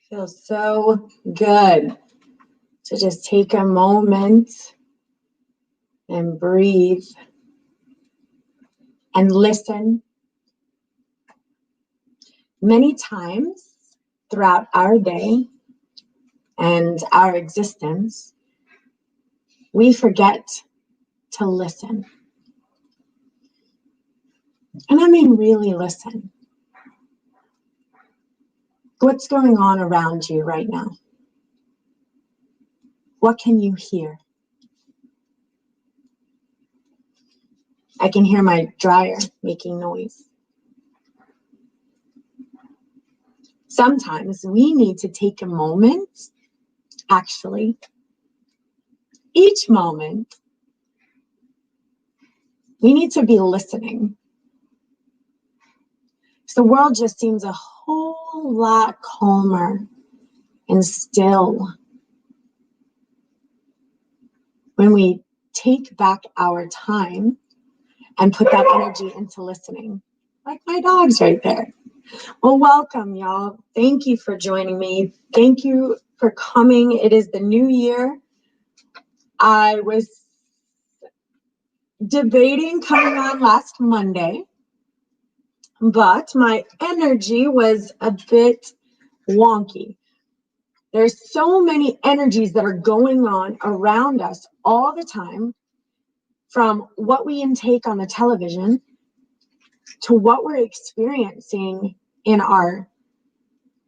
Feels so good to just take a moment and breathe and listen. Many times throughout our day and our existence, we forget to listen. And I mean really listen. What's going on around you right now? What can you hear? I can hear my dryer making noise. Sometimes we need to take a moment, actually, each moment, we need to be listening. So the world just seems a whole lot calmer and still when we take back our time and put that energy into listening. Like my dog's right there. Well, welcome, y'all. Thank you for joining me. Thank you for coming. It is the new year. I was debating coming on last Monday, but my energy was a bit wonky. There's so many energies that are going on around us all the time, from what we intake on the television to what we're experiencing in our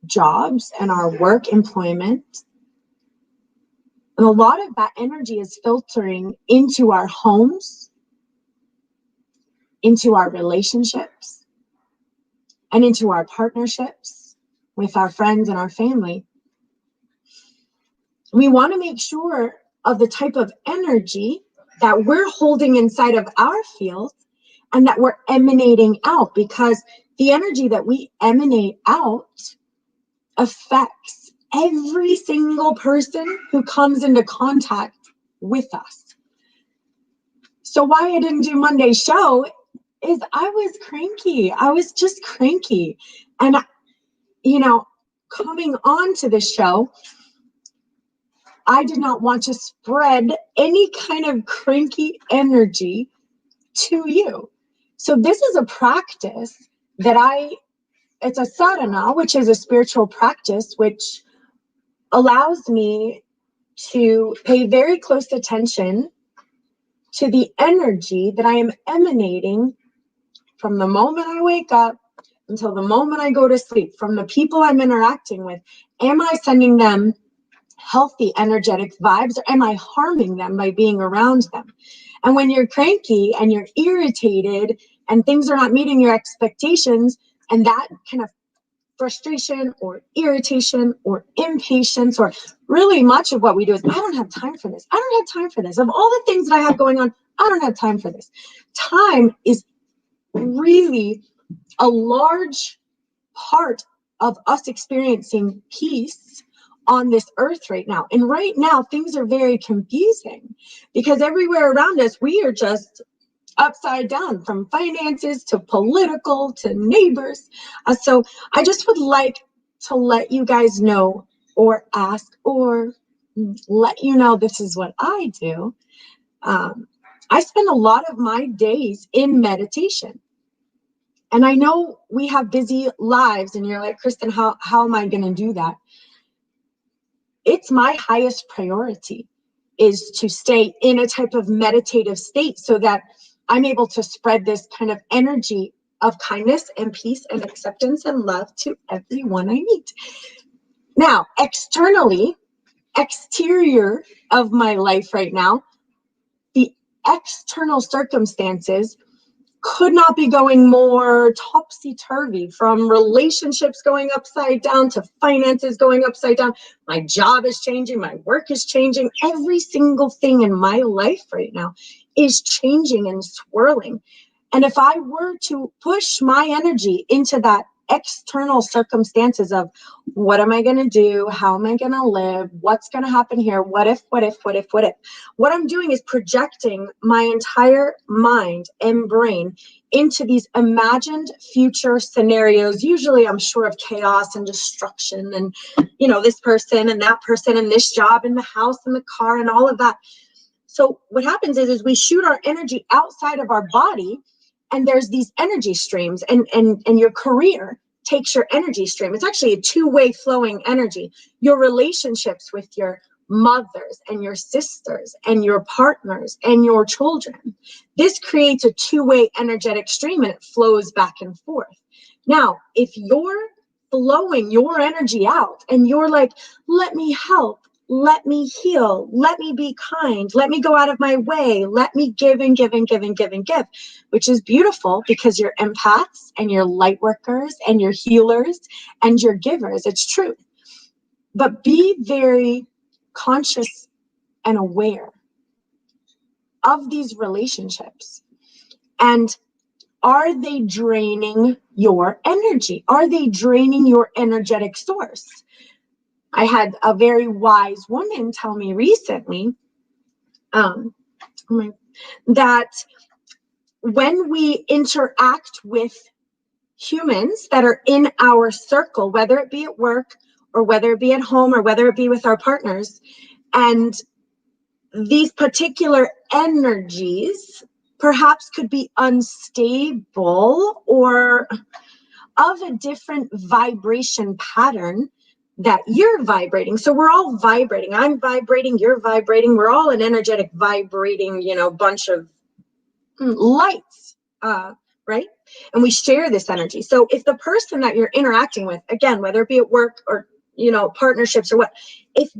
jobs and our work employment. And a lot of that energy is filtering into our homes, into our relationships, and into our partnerships with our friends and our family. We want to make sure of the type of energy that we're holding inside of our field and that we're emanating out, because the energy that we emanate out affects every single person who comes into contact with us. So why I didn't do Monday's show is I was cranky. I was just cranky. And, coming on to the show, I did not want to spread any kind of cranky energy to you. So this is a practice that it's a sadhana, which is a spiritual practice, which allows me to pay very close attention to the energy that I am emanating from the moment I wake up until the moment I go to sleep, from the people I'm interacting with. Am I sending them healthy, energetic vibes, or am I harming them by being around them? And when you're cranky and you're irritated and things are not meeting your expectations, and that kind of frustration or irritation or impatience, or really much of what we do is, I don't have time for this. I don't have time for this. Of all the things that I have going on, I don't have time for this. Time is really a large part of us experiencing peace on this earth right now. And right now, things are very confusing because everywhere around us, we are just upside down, from finances to political to neighbors. So I just would like to let you guys know, or ask, or let you know this is what I do. I spend a lot of my days in meditation. And I know we have busy lives, and you're like, Kristen, how am I going to do that? It's my highest priority is to stay in a type of meditative state so that I'm able to spread this kind of energy of kindness and peace and acceptance and love to everyone I meet. Now, exterior of my life right now, the external circumstances could not be going more topsy-turvy, from relationships going upside down to finances going upside down. My job is changing. My work is changing. Every single thing in my life right now is changing and swirling. And if I were to push my energy into that external circumstances of what am I going to do? How am I going to live? What's going to happen here? What if? What I'm doing is projecting my entire mind and brain into these imagined future scenarios. Usually I'm sure of chaos and destruction and, this person and that person and this job and the house and the car and all of that. So what happens is we shoot our energy outside of our body, and there's these energy streams, and your career takes your energy stream. It's actually a two-way flowing energy. Your relationships with your mothers and your sisters and your partners and your children. This creates a two-way energetic stream, and it flows back and forth. Now, if you're flowing your energy out and you're like, let me help, let me heal, let me be kind, let me go out of my way, let me give and give and give and give and give, which is beautiful because you're empaths and you're light workers and you're healers and you're givers. It's true. But be very conscious and aware of these relationships. And are they draining your energy? Are they draining your energetic source? I had a very wise woman tell me recently that when we interact with humans that are in our circle, whether it be at work or whether it be at home or whether it be with our partners, and these particular energies perhaps could be unstable or of a different vibration pattern that you're vibrating. So we're all vibrating. I'm vibrating, you're vibrating. We're all an energetic vibrating, bunch of lights, right? And we share this energy. So if the person that you're interacting with, again, whether it be at work or, partnerships or what, if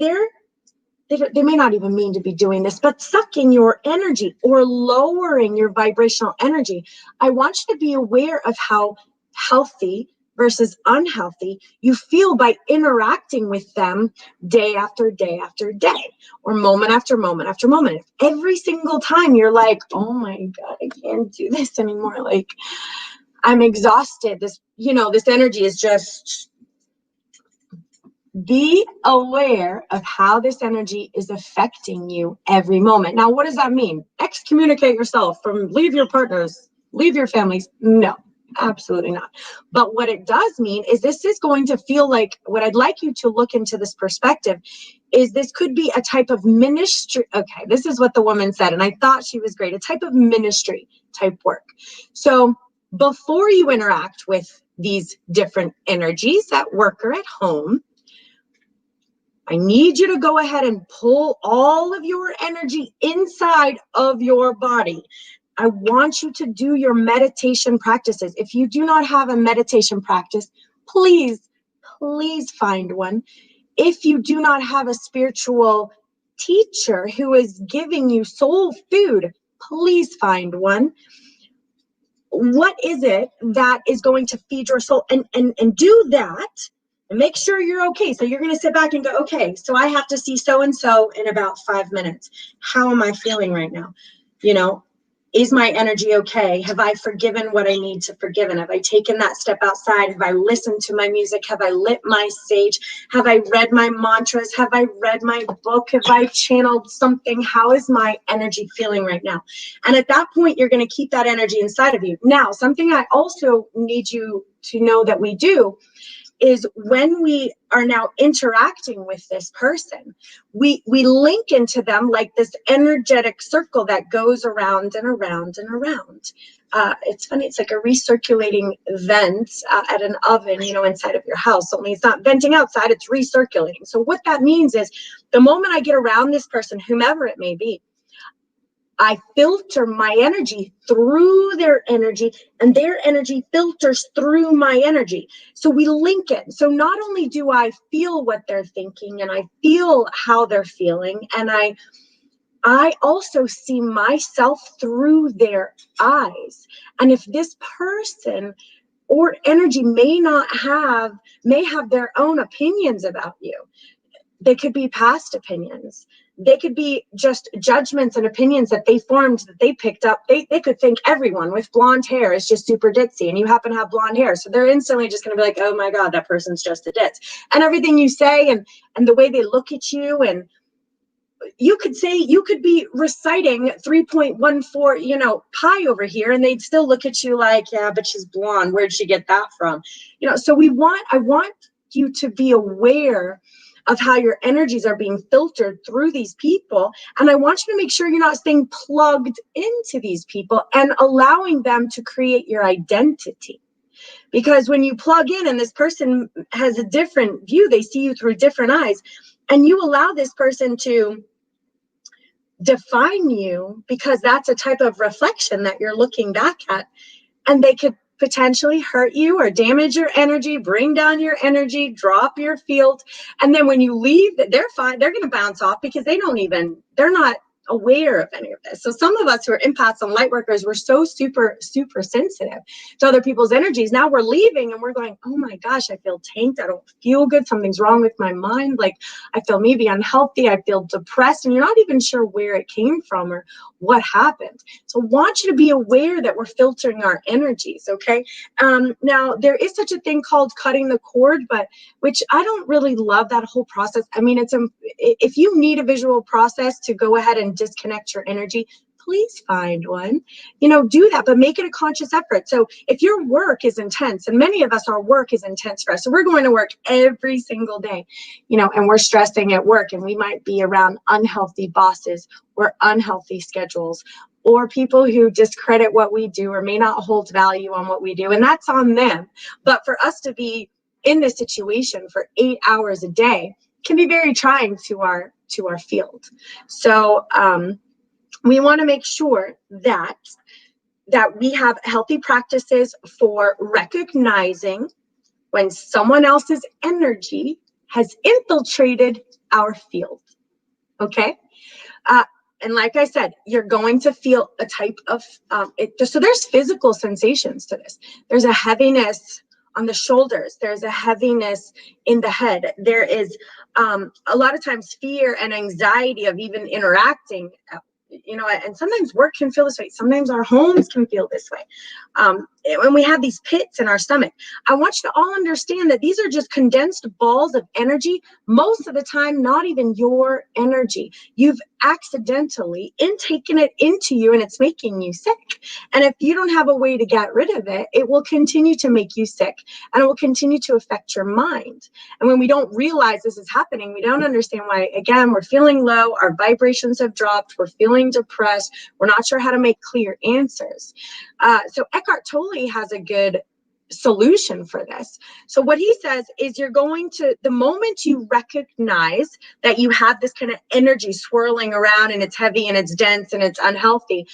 they may not even mean to be doing this, but sucking your energy or lowering your vibrational energy, I want you to be aware of how healthy versus unhealthy you feel by interacting with them day after day after day, or moment after moment after moment. If every single time you're like, oh my God, I can't do this anymore. Like, I'm exhausted. This energy is just... Be aware of how this energy is affecting you every moment. Now, what does that mean? Excommunicate yourself leave your partners, leave your families. No, absolutely not. But what it does mean is this is going to feel like, what I'd like you to look into this perspective is this could be a type of ministry. Okay, this is what the woman said, and I thought she was great. A type of ministry type work. So before you interact with these different energies at work or at home, I need you to go ahead and pull all of your energy inside of your body. I want you to do your meditation practices. If you do not have a meditation practice, please find one. If you do not have a spiritual teacher who is giving you soul food, please find one. What is it that is going to feed your soul? And do that. And make sure you're okay. So you're going to sit back and go, okay, so I have to see so-and-so in about 5 minutes. How am I feeling right now? Is my energy okay? Have I forgiven what I need to forgive? And have I taken that step outside? Have I listened to my music? Have I lit my sage? Have I read my mantras? Have I read my book? Have I channeled something? How is my energy feeling right now? And at that point, you're going to keep that energy inside of you. Now, something I also need you to know that we do is when we are now interacting with this person, we link into them like this energetic circle that goes around and around and around. It's funny, it's like a recirculating vent at an oven, inside of your house, only it's not venting outside, it's recirculating. So what that means is the moment I get around this person, whomever it may be, I filter my energy through their energy, and their energy filters through my energy. So we link it. So not only do I feel what they're thinking and I feel how they're feeling, and I also see myself through their eyes. And if this person or energy may have their own opinions about you, they could be past opinions. They could be just judgments and opinions that they formed, that they picked up. They could think everyone with blonde hair is just super ditzy, and you happen to have blonde hair. So they're instantly just going to be like, oh my God, that person's just a ditz. And everything you say and the way they look at you, and you could be reciting 3.14, pi over here, and they'd still look at you like, yeah, but she's blonde. Where'd she get that from? So I want you to be aware of how your energies are being filtered through these people. And I want you to make sure you're not staying plugged into these people and allowing them to create your identity. Because when you plug in and this person has a different view, they see you through different eyes, and you allow this person to define you because that's a type of reflection that you're looking back at, and they could potentially hurt you or damage your energy, bring down your energy, drop your field. And then when you leave, they're fine. They're going to bounce off because they're not aware of any of this. So some of us who are empaths and light workers, we're so super, super sensitive to other people's energies. Now we're leaving and we're going, oh my gosh, I feel tanked. I don't feel good. Something's wrong with my mind. Like I feel maybe unhealthy. I feel depressed, and you're not even sure where it came from or what happened. So I want you to be aware that we're filtering our energies. Okay. Now there is such a thing called cutting the cord, but which I don't really love that whole process. I mean, if you need a visual process to go ahead and disconnect your energy, please find one, do that, but make it a conscious effort. So if your work is intense, and many of us, our work is intense for us, so we're going to work every single day, and we're stressing at work, and we might be around unhealthy bosses or unhealthy schedules, or people who discredit what we do or may not hold value on what we do, and that's on them. But for us to be in this situation for 8 hours a day can be very trying to our field. So we want to make sure that we have healthy practices for recognizing when someone else's energy has infiltrated our field. Okay. And like I said, you're going to feel a type of so there's physical sensations to this. There's a heaviness on the shoulders. There's a heaviness in the head. There is a lot of times fear and anxiety of even interacting, and sometimes work can feel this way. Sometimes our homes can feel this way. When we have these pits in our stomach, I want you to all understand that these are just condensed balls of energy. Most of the time, not even your energy. You've accidentally intaken it into you, and it's making you sick. And if you don't have a way to get rid of it, it will continue to make you sick, and it will continue to affect your mind. And when we don't realize this is happening, we don't understand why, again, we're feeling low, our vibrations have dropped, we're feeling depressed, we're not sure how to make clear answers. So Eckhart Tolle has a good solution for this. So what he says is the moment you recognize that you have this kind of energy swirling around, and it's heavy and it's dense and it's unhealthy,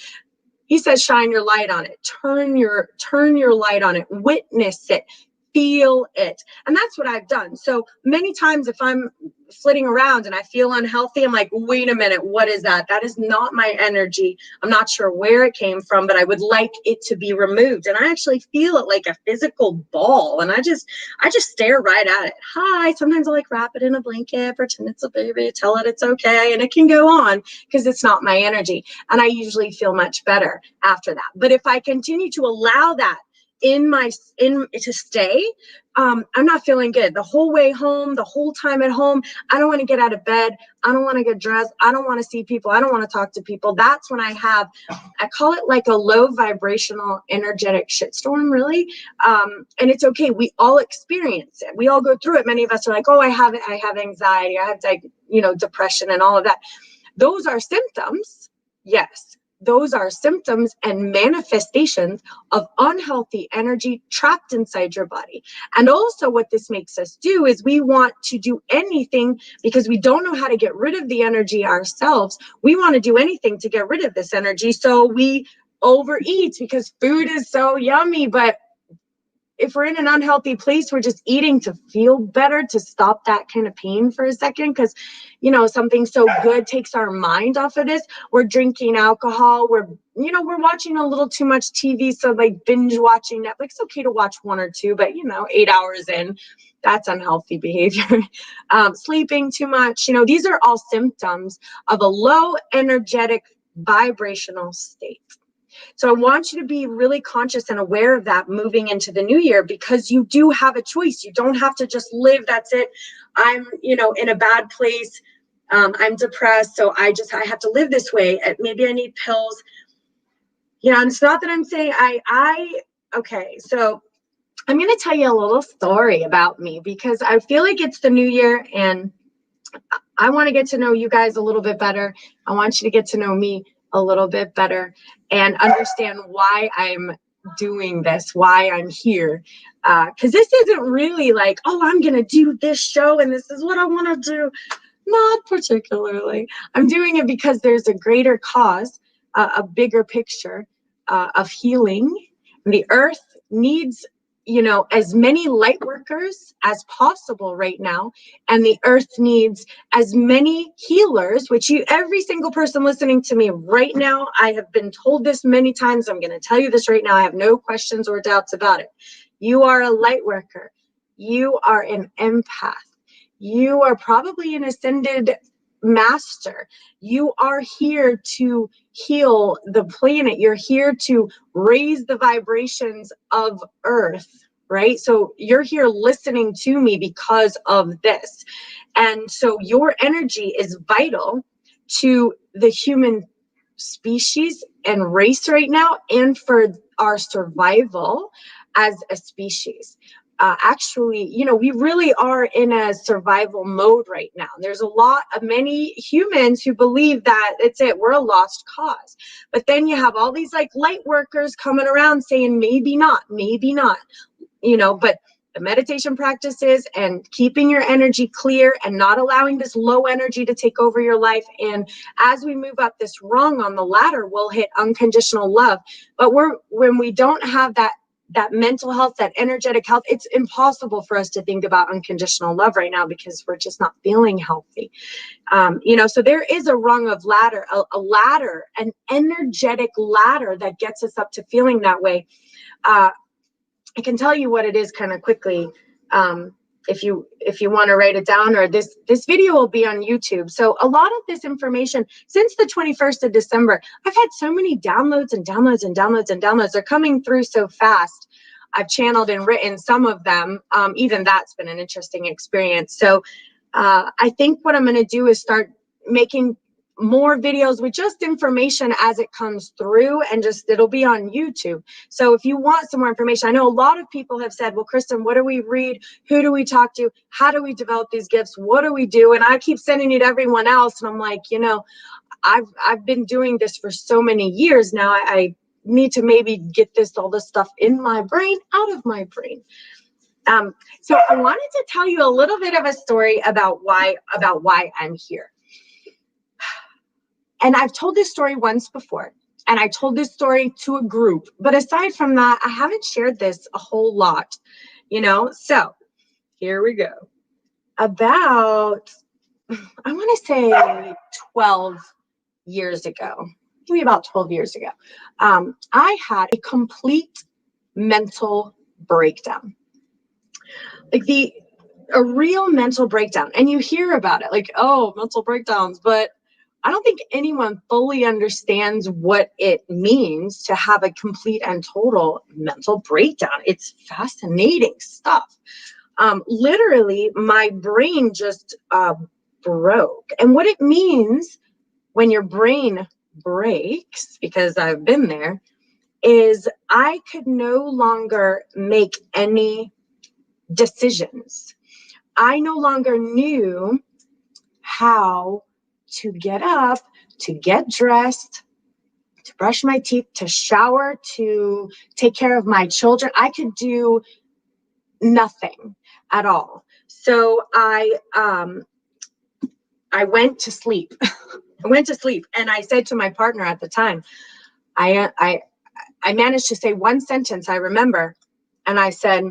he says, shine your light on it, turn your light on it, witness it, feel it. And that's what I've done. So many times if I'm flitting around and I feel unhealthy, I'm like, wait a minute, what is that? That is not my energy. I'm not sure where it came from, but I would like it to be removed. And I actually feel it like a physical ball. And I just stare right at it. Hi. Sometimes I like wrap it in a blanket, pretend it's a baby, tell it it's okay. And it can go on because it's not my energy. And I usually feel much better after that. But if I continue to allow that to stay, I'm not feeling good the whole way home, the whole time at home. I don't want to get out of bed. I don't want to get dressed. I don't want to see people. I don't want to talk to people. That's when I call it like a low vibrational energetic shitstorm, really. And it's okay. We all experience it. We all go through it. Many of us are like, oh, I have anxiety. I have depression and all of that. Those are symptoms. Yes. Those are symptoms and manifestations of unhealthy energy trapped inside your body. And also what this makes us do is we want to do anything because we don't know how to get rid of the energy ourselves. We want to do anything to get rid of this energy. So we overeat because food is so yummy, but if we're in an unhealthy place, we're just eating to feel better, to stop that kind of pain for a second, because, you know, something so good takes our mind off of this. We're drinking alcohol, we're watching a little too much TV, so like binge watching Netflix. Okay to watch one or two, but 8 hours in, that's unhealthy behavior. Sleeping too much, these are all symptoms of a low energetic vibrational state. So I want you to be really conscious and aware of that moving into the new year, because you do have a choice. You don't have to just live, that's it. I'm, in a bad place. I'm depressed, so I have to live this way. Maybe I need pills. And it's not that I'm saying okay, so I'm going to tell you a little story about me, because I feel like it's the new year and I want to get to know you guys a little bit better. I want you to get to know me a little bit better and understand why I'm doing this, why I'm here. Because this isn't really like, oh, I'm going to do this show and this is what I want to do. Not particularly. I'm doing it because there's a greater cause, a bigger picture of healing. The earth needs as many light workers as possible right now, and the earth needs as many healers, which every single person listening to me right now, I have been told this many times. I'm going to tell you this right now. I have no questions or doubts about it. You are a light worker. You are an empath. You are probably an ascended master. You are here to heal the planet. You're here to raise the vibrations of Earth, right? So you're here listening to me because of this. And so your energy is vital to the human species and race right now, and for our survival as a species. Actually, we really are in a survival mode right now. There's many humans who believe that it's it, we're a lost cause. But then you have all these like light workers coming around saying, maybe not, but the meditation practices and keeping your energy clear and not allowing this low energy to take over your life. And as we move up this rung on the ladder, we'll hit unconditional love. But when we don't have that mental health, that energetic health, it's impossible for us to think about unconditional love right now, because we're just not feeling healthy. So there is a rung of ladder, a ladder, an energetic ladder that gets us up to feeling that way. I can tell you what it is kind of quickly. If you want to write it down, or this video will be on YouTube. So a lot of this information since the 21st of December, I've had so many downloads and downloads and downloads and downloads. They're coming through so fast. I've channeled and written some of them. Even that's been an interesting experience. So I think what I'm going to do is start making more videos with just information as it comes through, and it'll be on YouTube. So if you want some more information, I know a lot of people have said, well, Kristen, what do we read? Who do we talk to? How do we develop these gifts? What do we do? And I keep sending it to everyone else. And I'm like, I've been doing this for so many years now. I need to maybe get all this stuff in my brain, out of my brain. So I wanted to tell you a little bit of a story about why I'm here. And I've told this story once before, and I told this story to a group. But aside from that, I haven't shared this a whole lot, So here we go. About, I want to say 12 years ago, maybe about 12 years ago, I had a complete mental breakdown. Like a real mental breakdown. And you hear about it like, oh, mental breakdowns, but I don't think anyone fully understands what it means to have a complete and total mental breakdown. It's fascinating stuff. Literally, my brain just broke. And what it means when your brain breaks, because I've been there, is I could no longer make any decisions. I no longer knew how to get up, to get dressed, to brush my teeth, to shower, to take care of my children. I could do nothing at all. So I went to sleep. I went to sleep, and I said to my partner at the time, I managed to say one sentence I remember, And I said,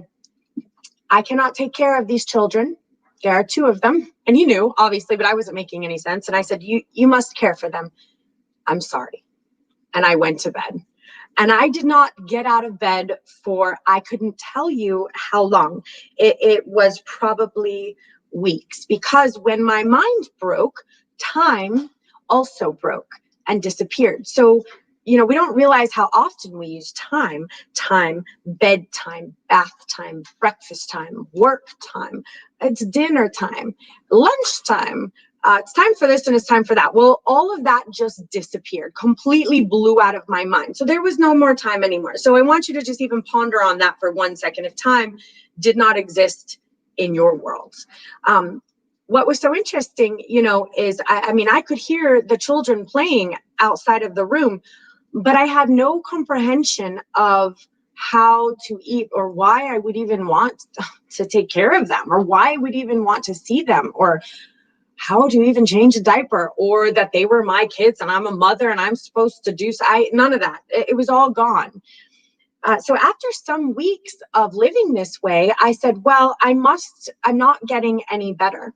I cannot take care of these children. There are 2 of them. And he knew, obviously, but I wasn't making any sense. And I said, you must care for them. I'm sorry. And I went to bed. And I did not get out of bed for, I couldn't tell you how long. It was probably weeks, because when my mind broke, time also broke and disappeared. So, we don't realize how often we use time, bedtime, bath time, breakfast time, work time, it's dinner time, lunchtime. It's time for this and it's time for that. Well, all of that just disappeared, completely blew out of my mind. So there was no more time anymore. So I want you to just even ponder on that for 1 second. If time did not exist in your world. What was so interesting, is I could hear the children playing outside of the room, but I had no comprehension of how to eat, or why I would even want to take care of them, or why I would even want to see them, or how to even change a diaper, or that they were my kids and I'm a mother and I'm supposed to do none of that. It was all gone. So after some weeks of living this way, I said, well, I'm not getting any better.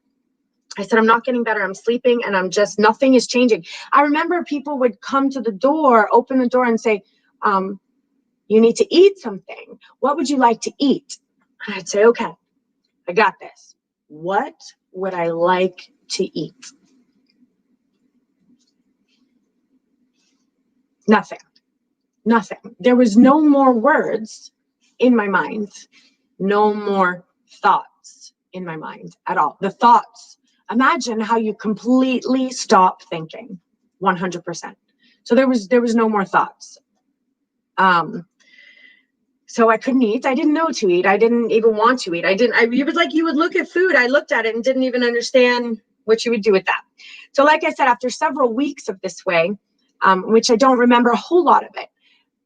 I said, I'm not getting better. I'm sleeping and nothing is changing. I remember people would come to the door, open the door and say, you need to eat something. What would you like to eat? And I'd say, okay, I got this. What would I like to eat? Nothing. There was no more words in my mind, no more thoughts in my mind at all. The thoughts, imagine how you completely stop thinking, 100%. So there was no more thoughts. So I couldn't eat. I didn't know to eat. I didn't even want to eat. You would look at food. I looked at it and didn't even understand what you would do with that. So like I said, after several weeks of this way, which I don't remember a whole lot of it,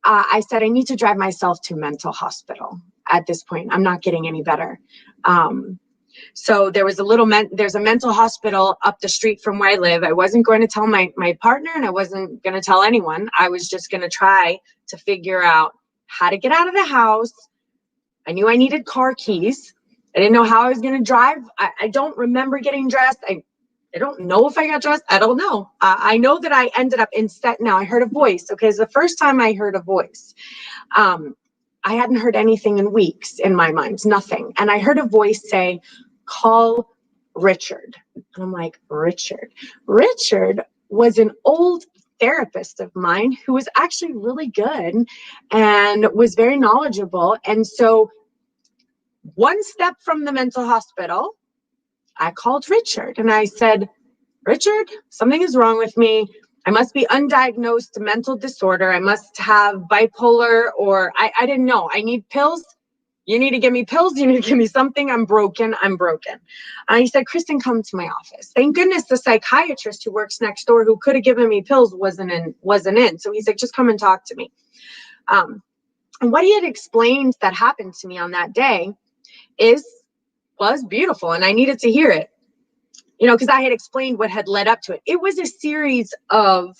I said, I need to drive myself to mental hospital at this point. I'm not getting any better. So there was there's a mental hospital up the street from where I live. I wasn't going to tell my partner, and I wasn't going to tell anyone. I was just going to try to figure out how to get out of the house. I knew I needed car keys. I didn't know how I was going to drive. I don't remember getting dressed. I don't know if I got dressed. I don't know. I know that I ended up now I heard a voice. Okay. It's the first time I heard a voice. I hadn't heard anything in weeks in my mind, nothing. And I heard a voice say, call Richard. And I'm like, Richard was an old therapist of mine who was actually really good and was very knowledgeable. And so 1 step from the mental hospital, I called Richard and I said, Richard, something is wrong with me. I must be undiagnosed mental disorder. I must have bipolar, or I didn't know. I need pills. You need to give me pills. You need to give me something. I'm broken. And he said, Kristen, come to my office. Thank goodness the psychiatrist who works next door, who could have given me pills, wasn't in. So he's like, just come and talk to me. And what he had explained that happened to me on that day was beautiful. And I needed to hear it, because I had explained what had led up to it. It was a series of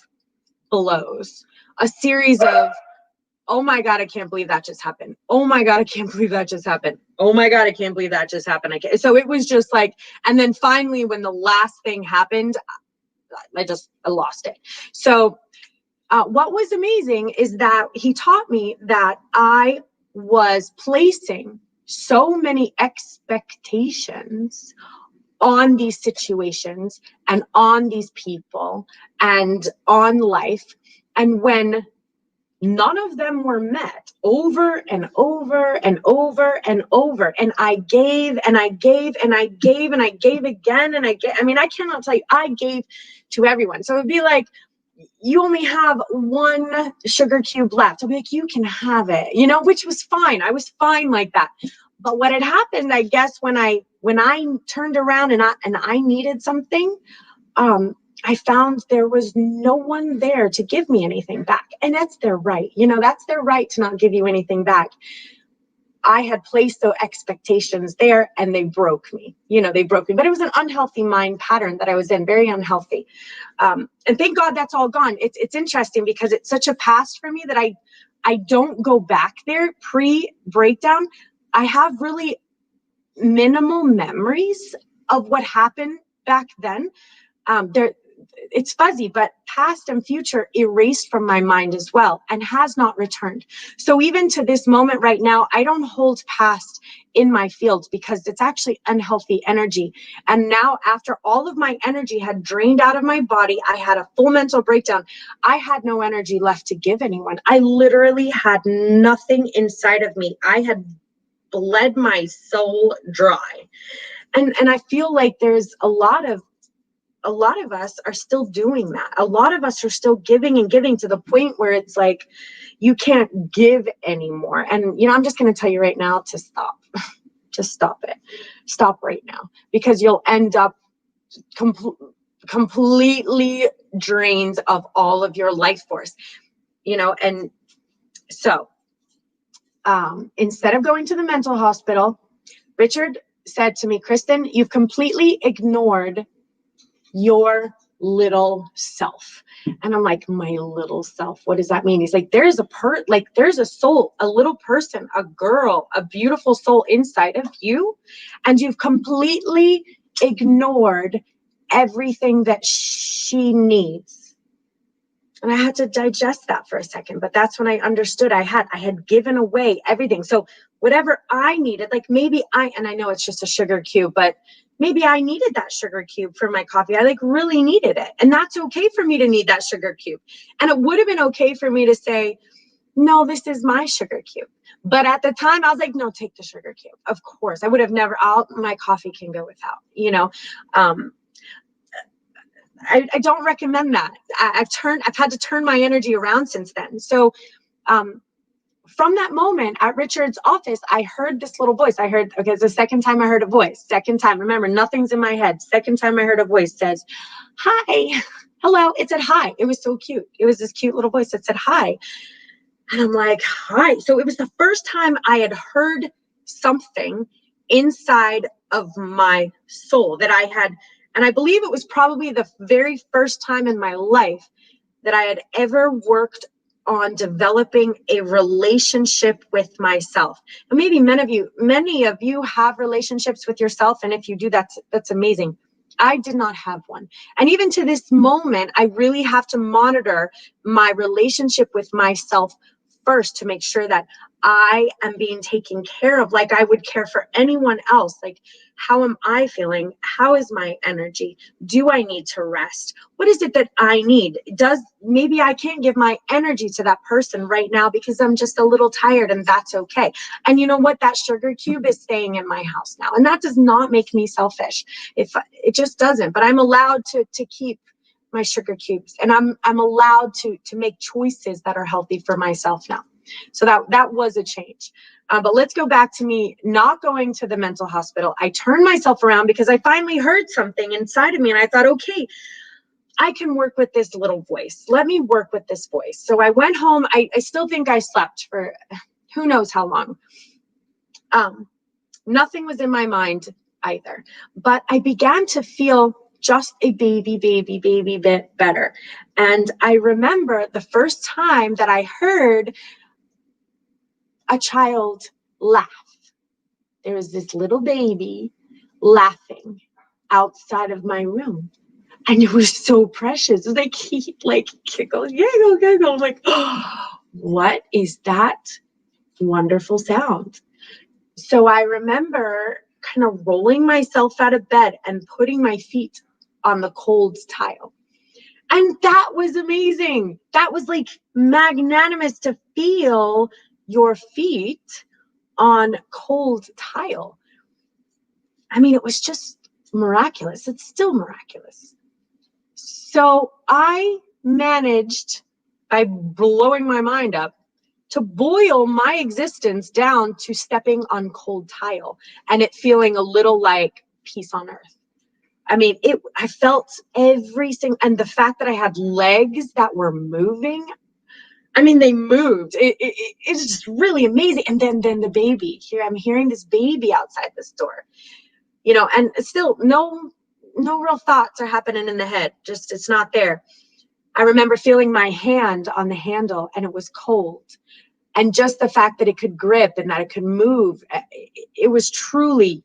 blows, a series of, oh my God, I can't believe that just happened. Oh my God, I can't believe that just happened. Oh my God, I can't believe that just happened. So it was just like, and then finally, when the last thing happened, I lost it. So what was amazing is that he taught me that I was placing so many expectations on these situations and on these people and on life. And when none of them were met, over and over and over and over, and I gave and I gave and I gave and I gave again and I gave. I mean, I cannot tell you, I gave to everyone. So it'd be like, you only have 1 sugar cube left. I'll be like, you can have it, which was fine. I was fine like that. But what had happened, I guess, when I turned around and I needed something, I found there was no one there to give me anything back. And that's their right. That's their right to not give you anything back. I had placed those expectations there and they broke me. They broke me. But it was an unhealthy mind pattern that I was in, very unhealthy. And thank God that's all gone. It's interesting because it's such a past for me that I I don't go back there pre-breakdown. I have really minimal memories of what happened back then. It's fuzzy, but past and future erased from my mind as well and has not returned. So even to this moment right now, I don't hold past in my field because it's actually unhealthy energy. And now after all of my energy had drained out of my body, I had a full mental breakdown. I had no energy left to give anyone. I literally had nothing inside of me. I had bled my soul dry. And I feel like there's a lot of us are still doing that. A lot of us are still giving and giving to the point where it's like you can't give anymore. And I'm just going to tell you right now to stop. Just stop it. Stop right now, because you'll end up completely drained of all of your life force. And so instead of going to the mental hospital, Richard said to me, Kristen, you've completely ignored your little self. And I'm like, my little self, what does that mean? He's like, there's a soul, a little person, a girl, a beautiful soul inside of you. And you've completely ignored everything that she needs. And I had to digest that for a second, but that's when I understood I had given away everything. So whatever I needed, like and I know it's just a sugar cube, but maybe I needed that sugar cube for my coffee. I really needed it. And that's okay for me to need that sugar cube. And it would have been okay for me to say, no, this is my sugar cube. But at the time I was like, no, take the sugar cube. Of course, I would have never, my coffee can go without, I don't recommend that. I've had to turn my energy around since then. So, from that moment at Richard's office, I heard this little voice. Okay, it's the second time I heard a voice. Second time, remember, nothing's in my head. Second time I heard a voice says, hi, hello. It said, hi. It was so cute. It was this cute little voice that said, hi. And I'm like, hi. So it was the first time I had heard something inside of my soul that I had. And I believe it was probably the very first time in my life that I had ever worked on developing a relationship with myself. And maybe many of you have relationships with yourself. And if you do, that's amazing. I did not have one. And even to this moment, I really have to monitor my relationship with myself first to make sure that I am being taken care of like I would care for anyone else. Like, how am I feeling? How is my energy? Do I need to rest? What is it that I need? Maybe I can't give my energy to that person right now because I'm just a little tired, and that's okay. And you know what? That sugar cube is staying in my house now. And that does not make me selfish. It just doesn't, but I'm allowed to keep my sugar cubes, and I'm allowed to make choices that are healthy for myself now. So that was a change. But let's go back to me not going to the mental hospital. I turned myself around because I finally heard something inside of me, and I thought, okay, I can work with this little voice. Let me work with this voice. So I went home. I still think I slept for who knows how long. Nothing was in my mind either, but I began to feel just a baby bit better. And I remember the first time that I heard a child laugh. There was this little baby laughing outside of my room. And it was so precious. It was like he giggle. I'm like, oh, what is that wonderful sound? So I remember kind of rolling myself out of bed and putting my feet on the cold tile. And that was amazing. That was like magnanimous to feel your feet on cold tile. I mean, it was just miraculous. It's still miraculous. So I managed, by blowing my mind up, to boil my existence down to stepping on cold tile and it feeling a little like peace on earth. I mean, I felt everything. And the fact that I had legs that were moving, I mean, they moved. It's just really amazing. And then the baby here, I'm hearing this baby outside this door, and still no real thoughts are happening in the head. Just, it's not there. I remember feeling my hand on the handle and it was cold. And just the fact that it could grip and that it could move, it was truly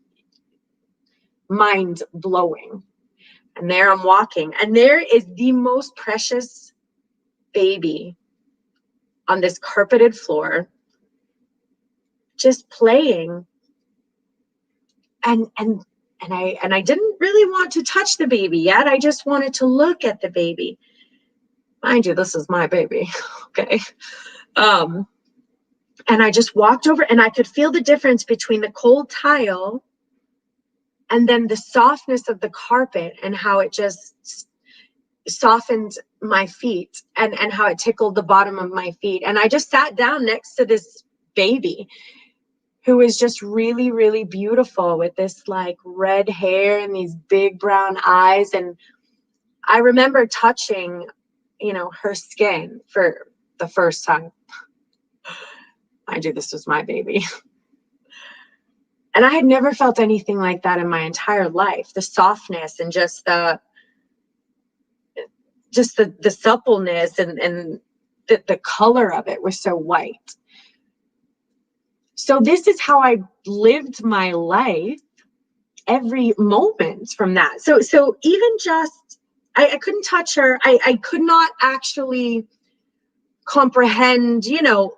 mind blowing. And there I'm walking, and there is the most precious baby on this carpeted floor, just playing. And I didn't really want to touch the baby yet. I just wanted to look at the baby. Mind you, this is my baby. Okay. And I just walked over, and I could feel the difference between the cold tile and then the softness of the carpet, and how it just softened my feet, and how it tickled the bottom of my feet. And I just sat down next to this baby who was just really, really beautiful, with this like red hair and these big brown eyes. And I remember touching, her skin for the first time. Mind you, this was my baby. And I had never felt anything like that in my entire life. The softness and just the suppleness and the color of it was so white. So this is how I lived my life every moment from that. So even just, I couldn't touch her. I could not actually comprehend,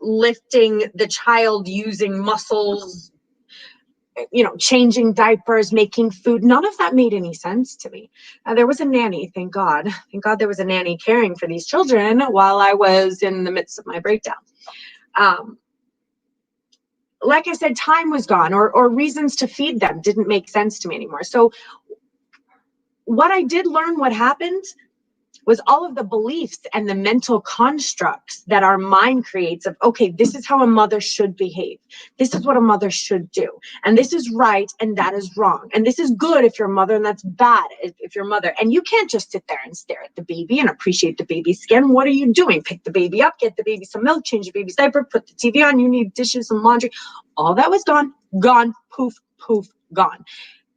lifting the child using muscles, changing diapers, making food. None of that made any sense to me. There was a nanny, thank God. Thank God there was a nanny caring for these children while I was in the midst of my breakdown. Like I said, time was gone, or reasons to feed them didn't make sense to me anymore. So what I did learn, what happened, was all of the beliefs and the mental constructs that our mind creates of, okay, this is how a mother should behave. This is what a mother should do. And this is right, and that is wrong. And this is good if you're a mother, and that's bad if you're a mother. And you can't just sit there and stare at the baby and appreciate the baby's skin. What are you doing? Pick the baby up, get the baby some milk, change the baby's diaper, put the TV on, you need dishes and laundry. All that was gone, poof, poof, gone.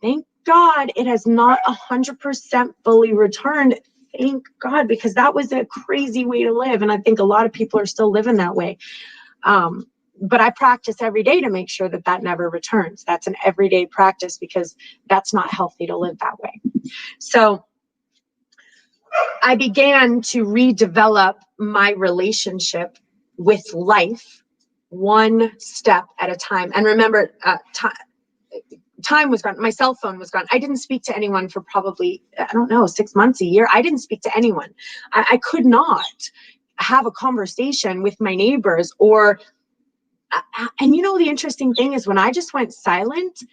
Thank God it has not 100% fully returned. Thank God, because that was a crazy way to live. And I think a lot of people are still living that way. But I practice every day to make sure that that never returns. That's an everyday practice, because that's not healthy to live that way. So I began to redevelop my relationship with life one step at a time. And remember, time was gone. My cell phone was gone. I didn't speak to anyone for probably, 6 months, a year. I didn't speak to anyone. I could not have a conversation with my neighbors and the interesting thing is, when I just went silent,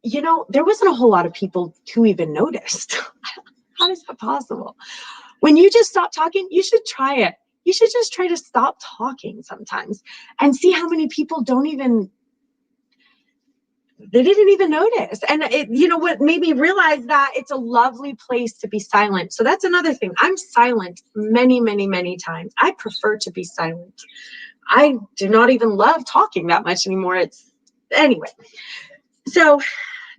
there wasn't a whole lot of people who even noticed. How is that possible? When you just stop talking, you should try it. You should just try to stop talking sometimes and see how many people they didn't even notice. And what made me realize that it's a lovely place to be silent. So that's another thing. I'm silent many, many, many times. I prefer to be silent. I do not even love talking that much anymore. Anyway. So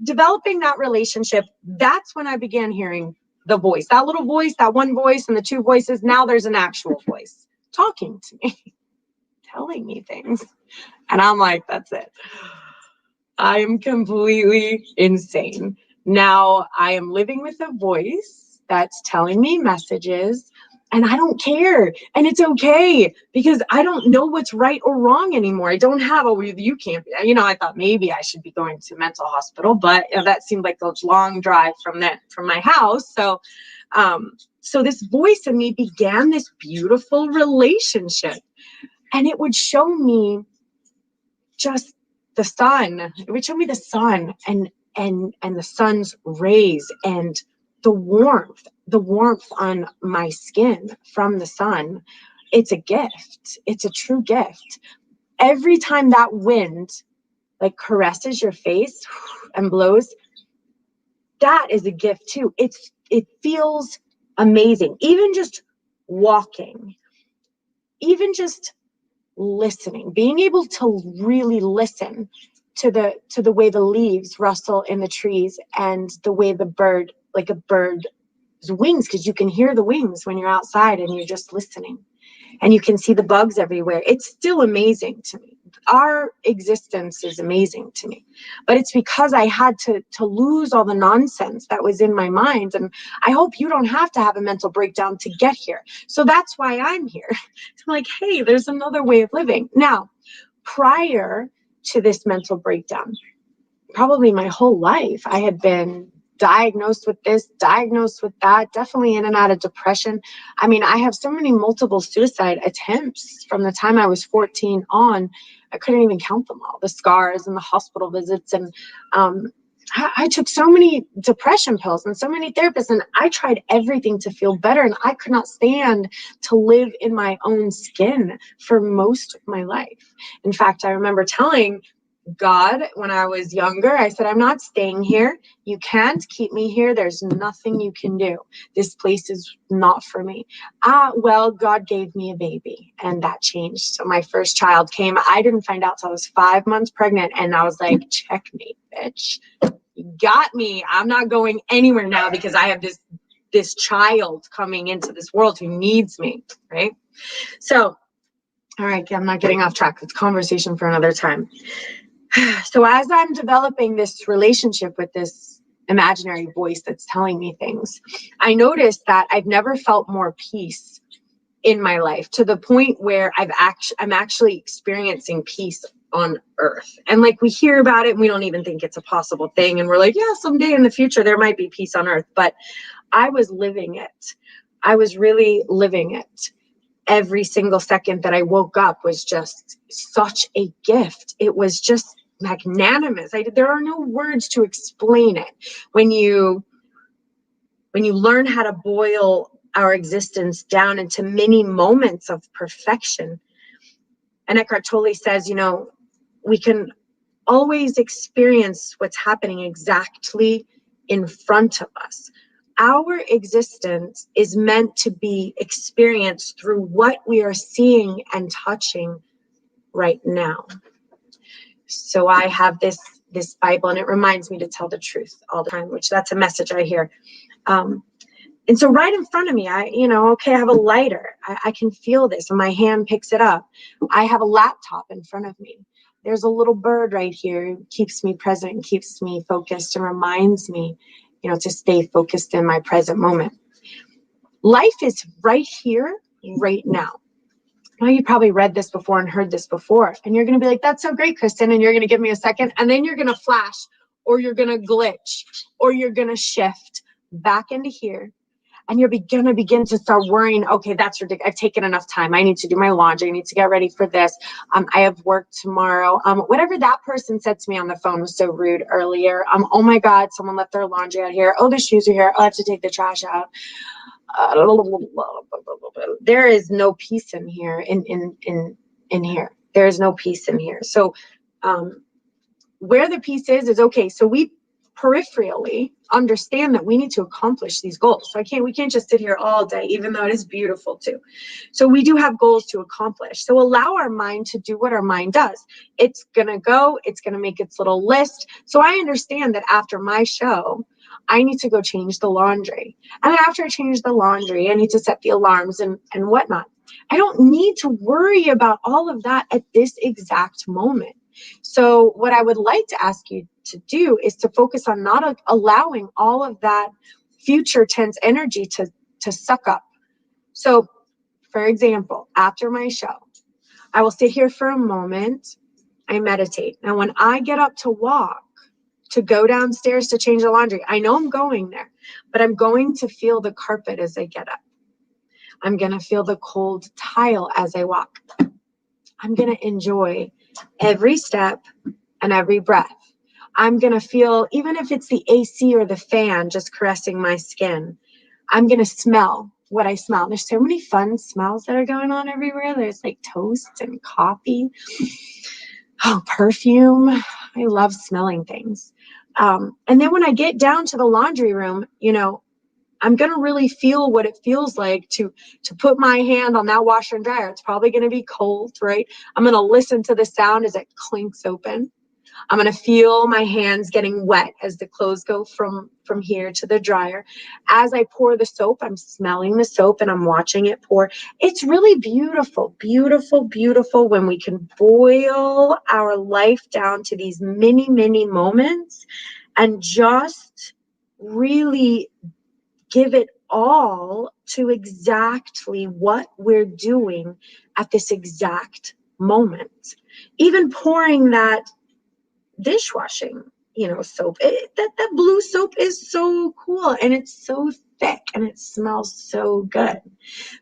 developing that relationship, that's when I began hearing the voice, that little voice, that one voice, and the two voices. Now there's an actual voice talking to me, telling me things. And I'm like, that's it. I am completely insane. Now I am living with a voice that's telling me messages, and I don't care. And it's okay, because I don't know what's right or wrong anymore. I don't have you can't be. I thought maybe I should be going to mental hospital, but that seemed like a long drive from my house. So this voice in me began this beautiful relationship, and it would show me just the sun. It would show me the sun and the sun's rays and the warmth on my skin from the sun. It's a gift. It's a true gift. Every time that wind like caresses your face and blows, that is a gift too. It feels amazing. Even just walking, even just listening, being able to really listen to the way the leaves rustle in the trees, and the way the bird, like a bird's wings, because you can hear the wings when you're outside and you're just listening. and you can see the bugs everywhere. It's still amazing to me. Our existence is amazing to me, but it's because I had to lose all the nonsense that was in my mind. And I hope you don't have to have a mental breakdown to get here. So that's why I'm here. It's like, hey, there's another way of living. Now, prior to this mental breakdown, probably my whole life, I had been diagnosed with this, diagnosed with that, definitely in and out of depression. I mean, I have so many multiple suicide attempts from the time I was 14 on. I couldn't even count them all, the scars and the hospital visits. And I took so many depression pills and so many therapists, and I tried everything to feel better. And I could not stand to live in my own skin for most of my life. In fact, I remember telling God, when I was younger, I said, I'm not staying here. You can't keep me here. There's nothing you can do. This place is not for me. Well, God gave me a baby, and that changed. So my first child came. I didn't find out till I was 5 months pregnant, and I was like, checkmate, bitch. You got me. I'm not going anywhere now because I have this child coming into this world who needs me, right? So, all right, I'm not getting off track. It's conversation for another time. So as I'm developing this relationship with this imaginary voice that's telling me things, I noticed that I've never felt more peace in my life, to the point where I'm actually experiencing peace on earth. And like, we hear about it and we don't even think it's a possible thing. And we're like, yeah, someday in the future, there might be peace on earth. But I was living it. I was really living it. Every single second that I woke up was just such a gift. It was just magnanimous. There are no words to explain it. When you learn how to boil our existence down into many moments of perfection, and Eckhart Tolle says, we can always experience what's happening exactly in front of us. Our existence is meant to be experienced through what we are seeing and touching right now. So I have this Bible, and it reminds me to tell the truth all the time, which that's a message I hear. And so right in front of me, I have a lighter. I can feel this, and my hand picks it up. I have a laptop in front of me. There's a little bird right here who keeps me present and keeps me focused and reminds me, to stay focused in my present moment. Life is right here, right now. Now, you probably read this before and heard this before, and you're going to be like, that's so great, Kristen, and you're going to give me a second, and then you're going to flash, or you're going to glitch, or you're going to shift back into here, and you're going to begin to start worrying, okay, that's ridiculous. I've taken enough time. I need to do my laundry. I need to get ready for this. I have work tomorrow. Whatever that person said to me on the phone was so rude earlier. Oh my God, someone left their laundry out here. Oh, the shoes are here. I'll have to take the trash out. There is no peace in here. In here, there is no peace in here. So, where the peace is okay. So we peripherally understand that we need to accomplish these goals. So we can't just sit here all day, even though it is beautiful too. So we do have goals to accomplish. So allow our mind to do what our mind does. It's gonna go. It's gonna make its little list. So I understand that after my show, I need to go change the laundry. And after I change the laundry, I need to set the alarms and whatnot. I don't need to worry about all of that at this exact moment. So what I would like to ask you to do is to focus on not allowing all of that future tense energy to suck up. So, for example, after my show, I will sit here for a moment. I meditate. Now, when I get up to walk, to go downstairs to change the laundry, I know I'm going there, but I'm going to feel the carpet as I get up. I'm going to feel the cold tile as I walk. I'm going to enjoy every step and every breath. I'm going to feel, even if it's the AC or the fan just caressing my skin, I'm going to smell what I smell. There's so many fun smells that are going on everywhere. There's like toast and coffee. Oh, perfume. I love smelling things. And then when I get down to the laundry room, I'm going to really feel what it feels like to put my hand on that washer and dryer. It's probably going to be cold, right? I'm going to listen to the sound as it clinks open. I'm going to feel my hands getting wet as the clothes go from here to the dryer. As I pour the soap, I'm smelling the soap and I'm watching it pour. It's really beautiful, beautiful, beautiful when we can boil our life down to these mini, mini moments and just really give it all to exactly what we're doing at this exact moment. Even pouring that dishwashing, soap. That blue soap is so cool and it's so thick and it smells so good.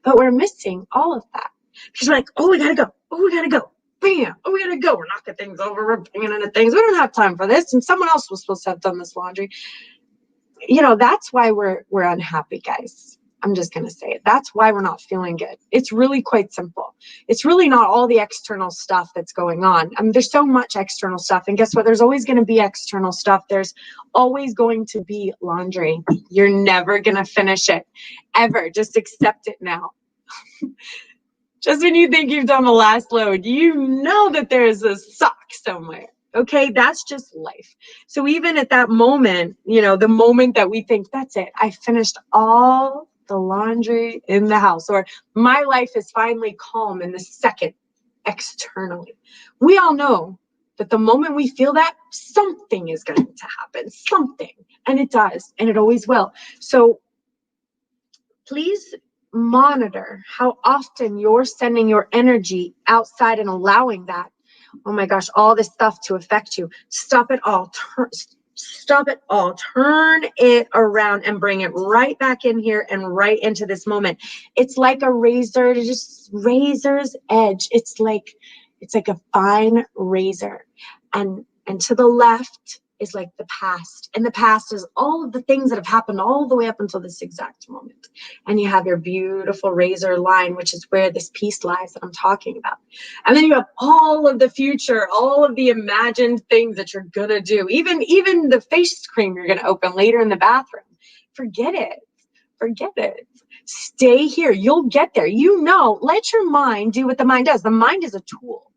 But we're missing all of that because we're like, oh, we gotta go. Oh, we gotta go. Bam. Oh, we gotta go. We're knocking things over. We're banging into things. We don't have time for this. And someone else was supposed to have done this laundry. That's why we're unhappy, guys. I'm just going to say it. That's why we're not feeling good. It's really quite simple. It's really not all the external stuff that's going on. I mean, there's so much external stuff. And guess what? There's always going to be external stuff. There's always going to be laundry. You're never going to finish it, ever. Just accept it now. Just when you think you've done the last load, you know that there's a sock somewhere. Okay, that's just life. So even at that moment, the moment that we think, that's it, I finished all the laundry in the house, or my life is finally calm in the second externally. We all know that the moment we feel that, something is going to happen, something. And it does, and it always will. So please monitor how often you're sending your energy outside and allowing that, oh my gosh, all this stuff to affect you. Stop it all. Stop it all. Turn it around and bring it right back in here and right into this moment. It's like a razor, just razor's edge. It's like a fine razor. And to the left is like the past. And the past is all of the things that have happened all the way up until this exact moment. And you have your beautiful razor line, which is where this piece lies that I'm talking about. And then you have all of the future, all of the imagined things that you're going to do. Even the face cream you're going to open later in the bathroom. Forget it. Forget it. Stay here. You'll get there. Let your mind do what the mind does. The mind is a tool.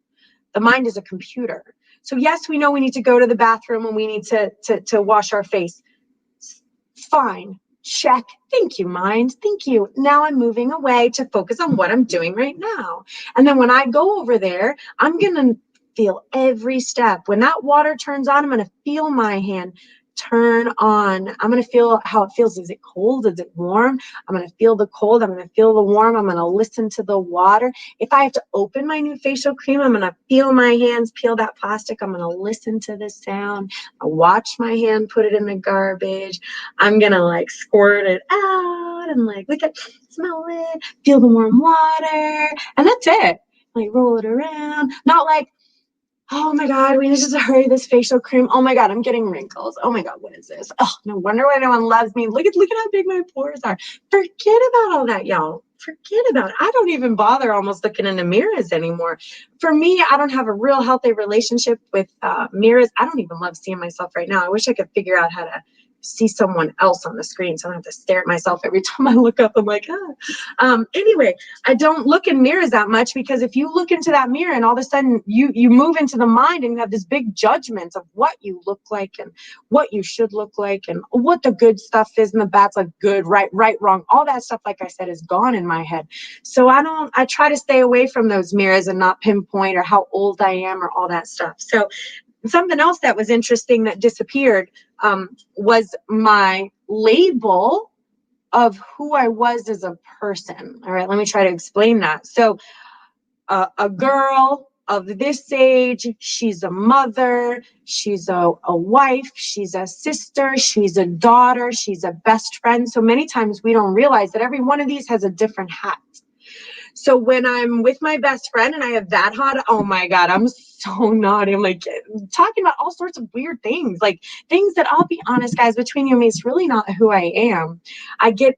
The mind is a computer. So yes, we know we need to go to the bathroom and we need to wash our face. Fine. Check. Thank you, mind. Thank you. Now I'm moving away to focus on what I'm doing right now. And then when I go over there, I'm going to feel every step. When that water turns on, I'm going to feel my hand turn on. I'm going to feel how it feels. Is it cold? Is it warm? I'm going to feel the cold. I'm going to feel the warm. I'm going to listen to the water. If I have to open my new facial cream, I'm going to feel my hands peel that plastic. I'm going to listen to the sound. I'll watch my hand put it in the garbage. I'm going to squirt it out and look at, smell it, feel the warm water. And that's it. Roll it around. Not oh my God, we need to hurry this facial cream. Oh my God, I'm getting wrinkles. Oh my God, what is this? Oh, no wonder why no one loves me. Look at how big my pores are. Forget about all that, y'all. Forget about it. I don't even bother almost looking in the mirrors anymore. For me, I don't have a real healthy relationship with mirrors. I don't even love seeing myself right now. I wish I could figure out how to see someone else on the screen so I don't have to stare at myself every time I look up. I'm like, anyway, I don't look in mirrors that much because if you look into that mirror and all of a sudden you move into the mind and you have this big judgment of what you look like and what you should look like and what the good stuff is and the bad's good, right, wrong. All that stuff, like I said, is gone in my head. So I try to stay away from those mirrors and not pinpoint or how old I am or all that stuff. So something else that was interesting that disappeared was my label of who I was as a person. All right, let me try to explain that. So a girl of this age, she's a mother, she's a wife, she's a sister, she's a daughter, she's a best friend. So many times we don't realize that every one of these has a different hat. So when I'm with my best friend and I have that hat, oh my God, I'm so naughty. I'm talking about all sorts of weird things, things that I'll be honest, guys, between you and me, it's really not who I am. I get,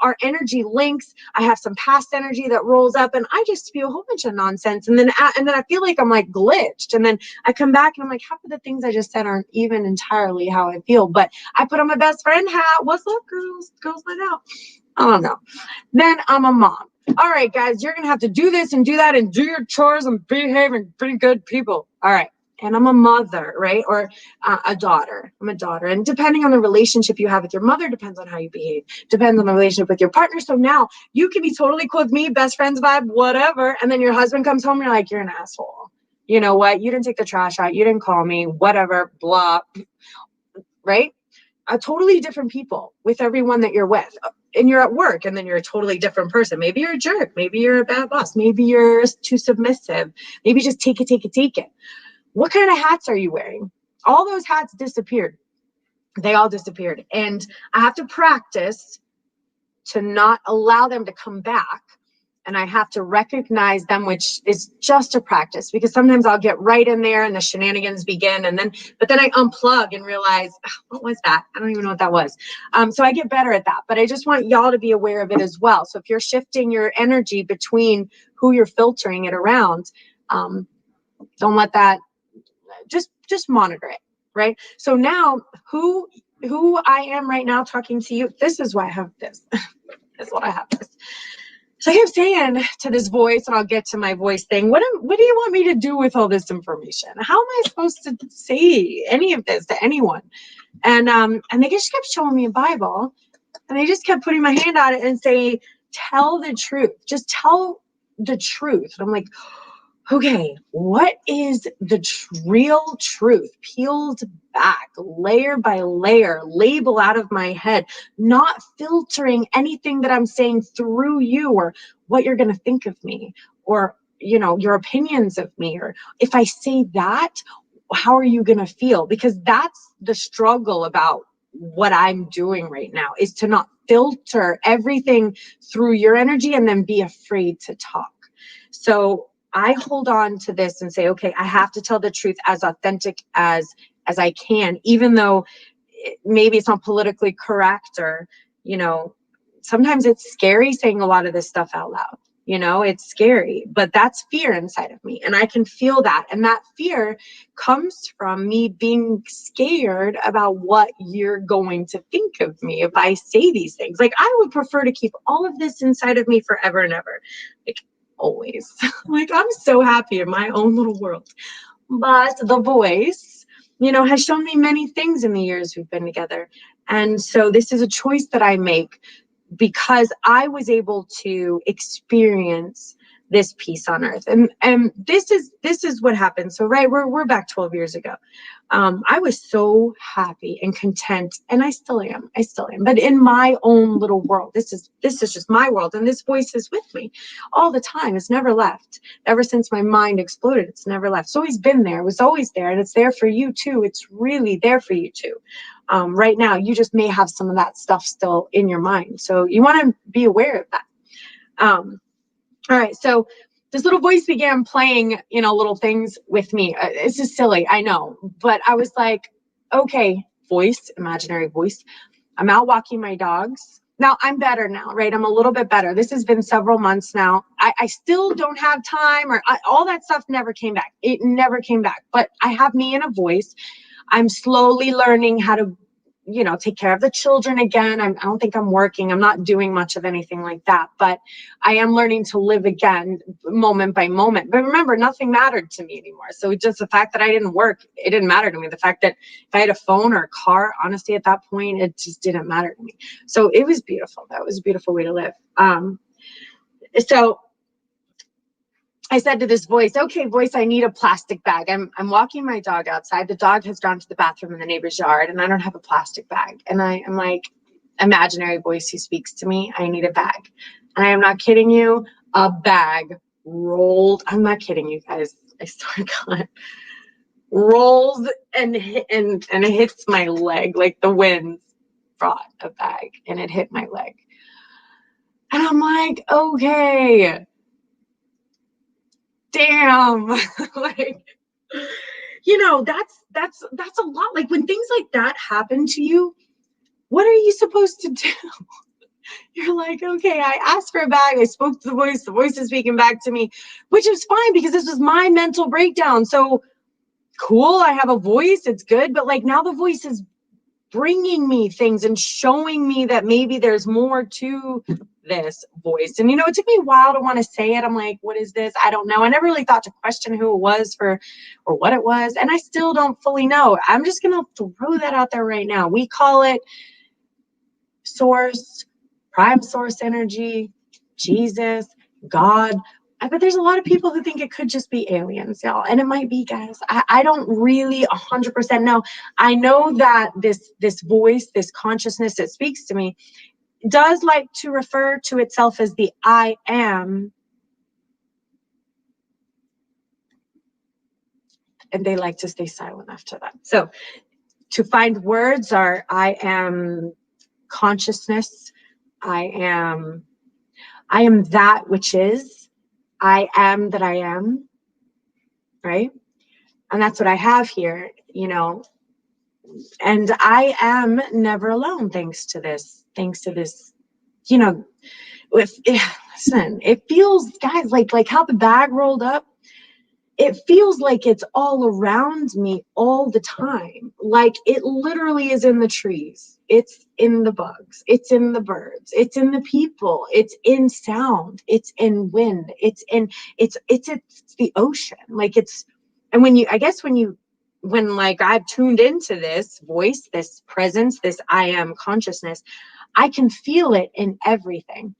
our energy links. I have some past energy that rolls up and I just spew a whole bunch of nonsense. And then I feel like I'm glitched. And then I come back and I'm half of the things I just said aren't even entirely how I feel, but I put on my best friend hat. What's up, girls? Girls let out. I don't know. Then I'm a mom. All right, guys, you're going to have to do this and do that and do your chores and behave and be good people. All right. and I'm a mother, right? Or a daughter. I'm a daughter. And depending on the relationship you have with your mother, depends on how you behave, depends on the relationship with your partner. So now you can be totally cool with me, best friends vibe, whatever. And then your husband comes home and you're like, you're an asshole. You know what? You didn't take the trash out. You didn't call me, whatever, blah, right? Totally different people with everyone that you're with. And you're at work and then you're a totally different person. Maybe you're a jerk. Maybe you're a bad boss. Maybe you're too submissive. Maybe just take it. What kind of hats are you wearing? All those hats disappeared. They all disappeared. And I have to practice to not allow them to come back. And I have to recognize them, which is just a practice, because sometimes I'll get right in there and the shenanigans begin. But then I unplug and realize, what was that? I don't even know what that was. So I get better at that, but I just want y'all to be aware of it as well. So if you're shifting your energy between who you're filtering it around, don't let that, just monitor it, right? So now who I am right now talking to you, this is why I have this. This is what I have this. So I kept saying to this voice, and I'll get to my voice thing, what do you want me to do with all this information? How am I supposed to say any of this to anyone? And they just kept showing me a Bible, and they just kept putting my hand on it and say, tell the truth. Just tell the truth. And I'm like, okay, what is the real truth? Peeled back, layer by layer, label out of my head, not filtering anything that I'm saying through you, or what you're going to think of me, or, you know, your opinions of me, or if I say that, how are you going to feel? Because that's the struggle about what I'm doing right now, is to not filter everything through your energy and then be afraid to talk. So I hold on to this and say, okay, I have to tell the truth as authentic as I can, even though maybe it's not politically correct, or, you know, sometimes it's scary saying a lot of this stuff out loud. You know, it's scary, but that's fear inside of me, and I can feel that. And that fear comes from me being scared about what you're going to think of me if I say these things. Like, I would prefer to keep all of this inside of me forever and ever. Like, always. Like, I'm so happy in my own little world. But the voice, you know, has shown me many things in the years we've been together. And so this is a choice that I make, because I was able to experience this peace on earth. And this is what happened. So, right, we're back 12 years ago. I was so happy and content, and I still am, but in my own little world. This is just my world, and this voice is with me all the time. It's never left. Ever since my mind exploded, it's never left. It's always been there. It was always there, and it's there for you too. It's really there for you too. Right now, you just may have some of that stuff still in your mind. So you want to be aware of that. All right. So this little voice began playing, you know, little things with me. It's just silly, I know. But I was like, okay, voice, imaginary voice. I'm out walking my dogs. Now I'm better now, right? I'm a little bit better. This has been several months now. I still don't have time, or all that stuff never came back. It never came back. But I have me in a voice. I'm slowly learning how to, you know, take care of the children again. I don't think I'm working. I'm not doing much of anything like that, but I am learning to live again, moment by moment. But remember, nothing mattered to me anymore. So just the fact that I didn't work, it didn't matter to me. The fact that if I had a phone or a car, honestly, at that point, it just didn't matter to me. So it was beautiful. That was a beautiful way to live. So I said to this voice, okay, voice, I need a plastic bag. I'm walking my dog outside. The dog has gone to the bathroom in the neighbor's yard, and I don't have a plastic bag. And I'm like, imaginary voice who speaks to me, I need a bag. And I am not kidding you, a bag rolled. I'm not kidding you guys. I swear to God. Rolls and it hits my leg, like the wind brought a bag and it hit my leg. And I'm like, okay. Damn. Like, you know, that's a lot. Like, when things like that happen to you, what are you supposed to do? You're like, okay, I asked for a bag, I spoke to the voice is speaking back to me, which is fine, because this was my mental breakdown. So cool, I have a voice, it's good, but like, now the voice is bringing me things and showing me that maybe there's more to this voice. And, it took me a while to want to say it. I'm like, what is this? I don't know. I never really thought to question who it was or what it was. And I still don't fully know. I'm just going to throw that out there right now. We call it source, prime source energy, Jesus, God. But there's a lot of people who think it could just be aliens, y'all. And it might be, guys. I don't really 100% know. I know that this voice, this consciousness that speaks to me, does like to refer to itself as the I am. And they like to stay silent after that. So to find words are I am consciousness. I am that which is. I am that I am. Right? And that's what I have here, and I am never alone thanks to this, listen, it feels, guys, like how the bag rolled up. It feels like it's all around me all the time. Like it literally is in the trees. It's in the bugs. It's in the birds. It's in the people. It's in sound. It's in wind. It's the ocean. Like it's, and when I've tuned into this voice, this presence, this I am consciousness, I can feel it in everything.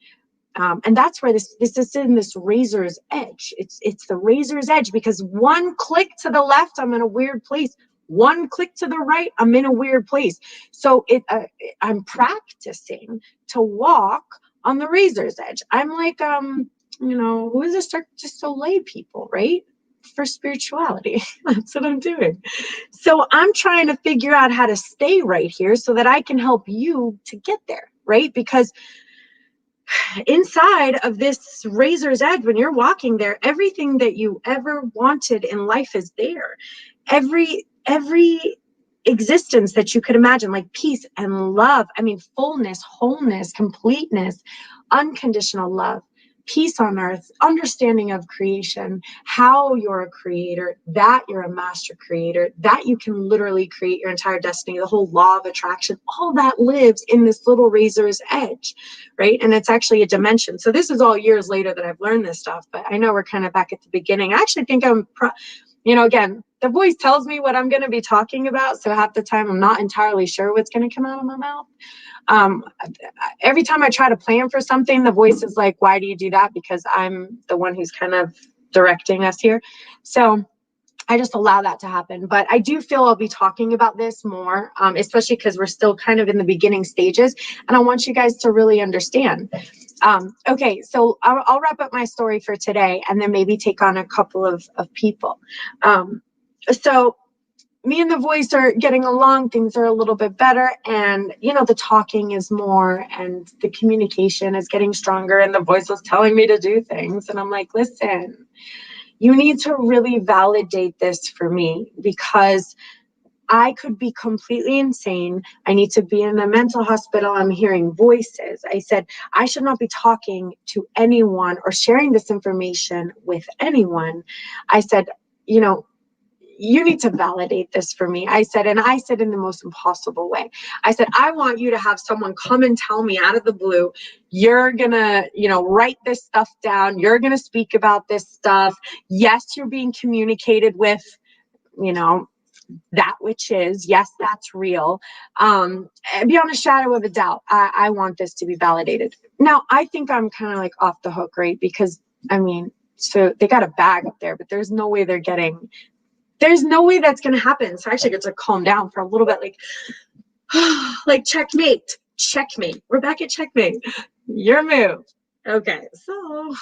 And that's where this is in this razor's edge. It's the razor's edge, because one click to the left, I'm in a weird place. One click to the right, I'm in a weird place. So I'm practicing to walk on the razor's edge. I'm like, who is this Cirque du Soleil people, right? For spirituality. That's what I'm doing. So I'm trying to figure out how to stay right here so that I can help you to get there, right? Because inside of this razor's edge, when you're walking there, everything that you ever wanted in life is there. Every existence that you could imagine, like peace and love. I mean, fullness, wholeness, completeness, unconditional love, peace on earth, understanding of creation, how you're a creator, that you're a master creator, that you can literally create your entire destiny, the whole law of attraction, all that lives in this little razor's edge, right? And it's actually a dimension. So this is all years later that I've learned this stuff, but I know we're kind of back at the beginning. I actually think again, the voice tells me what I'm going to be talking about. So half the time I'm not entirely sure what's going to come out of my mouth. Every time I try to plan for something, the voice is like, why do you do that? Because I'm the one who's kind of directing us here. So I just allow that to happen. But I do feel I'll be talking about this more, especially because we're still kind of in the beginning stages. And I want you guys to really understand. Okay, so I'll wrap up my story for today and then maybe take on a couple of people. So me and the voice are getting along. Things are a little bit better. And, the talking is more and the communication is getting stronger. And the voice was telling me to do things. And I'm like, listen, you need to really validate this for me, because I could be completely insane. I need to be in a mental hospital. I'm hearing voices. I said, I should not be talking to anyone or sharing this information with anyone. I said, you need to validate this for me. I said, and I said in the most impossible way. I said, I want you to have someone come and tell me out of the blue, you're going to, write this stuff down. You're going to speak about this stuff. Yes, you're being communicated with, that which is, yes, that's real. And beyond a shadow of a doubt, I want this to be validated. Now, I think I'm kind of like off the hook, right? Because, so they got a bag up there, but there's no way that's going to happen. So I actually get to calm down for a little bit, like checkmate. We're back at checkmate. Your move. Okay, so,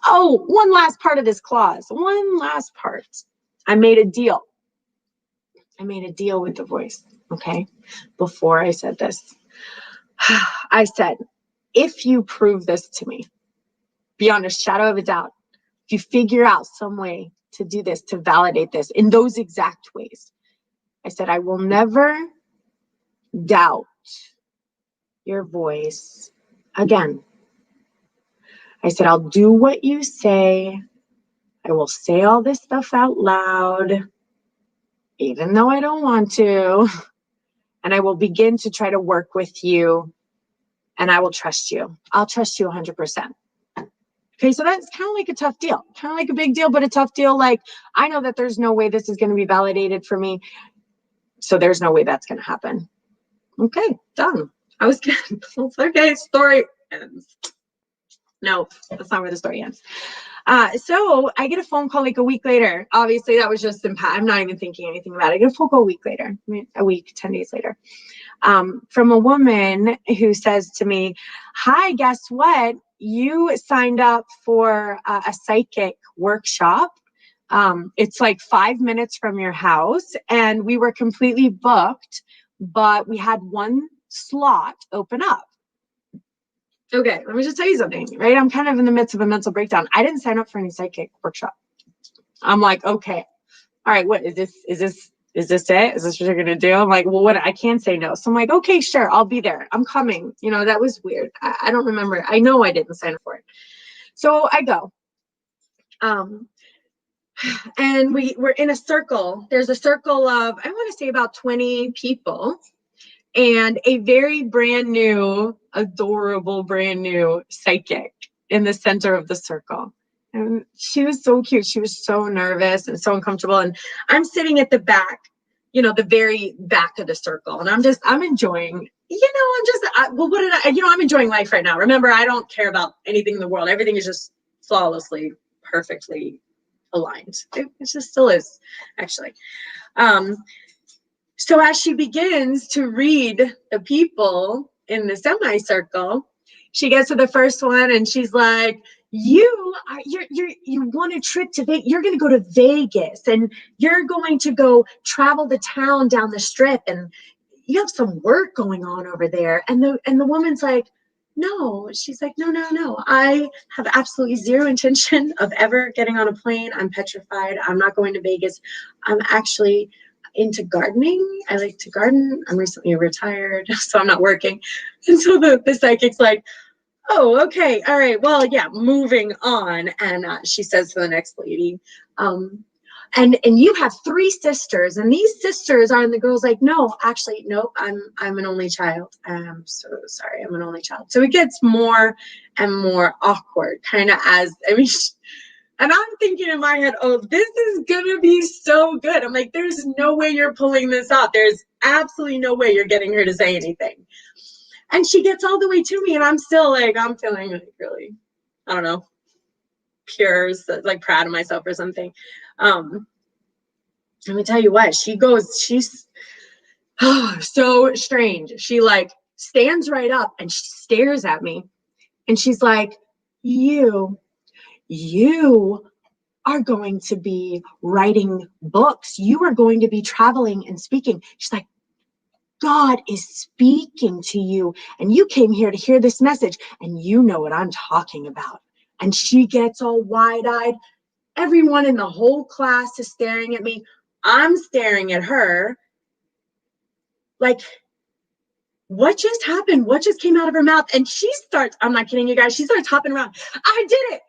one last part of this clause. One last part. I made a deal with the voice, okay? Before I said this, I said, if you prove this to me, beyond a shadow of a doubt, if you figure out some way to do this, to validate this in those exact ways, I said, I will never doubt your voice again. I said, I'll do what you say. I will say all this stuff out loud, even though I don't want to. And I will begin to try to work with you and I will trust you. I'll trust you 100%. Okay, so that's kind of like a tough deal, kind of like a big deal, but a tough deal. Like, I know that there's no way this is going to be validated for me. So there's no way that's going to happen. Okay, done. I was good. Okay, story ends. No, that's not where the story ends. So I get a phone call like a week later. Obviously, that was just I'm not even thinking anything about it. I get a phone call a week later, a week, 10 days later, from a woman who says to me, hi, guess what? You signed up for a psychic workshop. It's like 5 minutes from your house, and we were completely booked, but we had one slot open up. Okay, let me just tell you something, right? I'm kind of in the midst of a mental breakdown. I didn't sign up for any psychic workshop. I'm like, okay, all right, what is this? Is this it? Is this what you're gonna do? I'm like, well, what? I can't say no. So I'm like, okay, sure, I'll be there. I'm coming. You know, that was weird. I don't remember. I know I didn't sign up for it. So I go. And we're in a circle. There's a circle of, I want to say about 20 people, and a very brand new, adorable, brand new psychic in the center of the circle. And she was so cute. She was so nervous and so uncomfortable. And I'm sitting at the back, you know, the very back of the circle. And I'm enjoying, you know, I'm enjoying life right now. Remember, I don't care about anything in the world. Everything is just flawlessly, perfectly aligned. It just still is, actually. So as she begins to read the people in the semicircle, she gets to the first one and she's like, you want a trip to Vegas. You're going to go to Vegas, and you're going to go travel the town down the strip, and you have some work going on over there. And the woman's like, no. She's like, no. I have absolutely zero intention of ever getting on a plane. I'm petrified. I'm not going to Vegas. I'm actually into gardening. I like to garden. I'm recently retired, so I'm not working. And so the psychic's like, oh, okay, all right, well, yeah, moving on. And she says to the next lady, and you have 3 sisters, and these sisters are, and the girl's like, no, actually, nope, I'm an only child. I'm so sorry, I'm an only child. So it gets more and more awkward, kind of and I'm thinking in my head, oh, this is gonna be so good. I'm like, there's no way you're pulling this off. There's absolutely no way you're getting her to say anything. And she gets all the way to me, and I'm still like, I'm feeling like really, I don't know, pure, like proud of myself or something. Let me tell you what, she's so strange. She like stands right up and she stares at me, and she's like, you are going to be writing books. You are going to be traveling and speaking. She's like, God is speaking to you, and you came here to hear this message, and you know what I'm talking about. And she gets all wide-eyed. Everyone in the whole class is staring at me. I'm staring at her. Like, what just happened? What just came out of her mouth? And she starts, I'm not kidding you guys, she starts hopping around. I did it.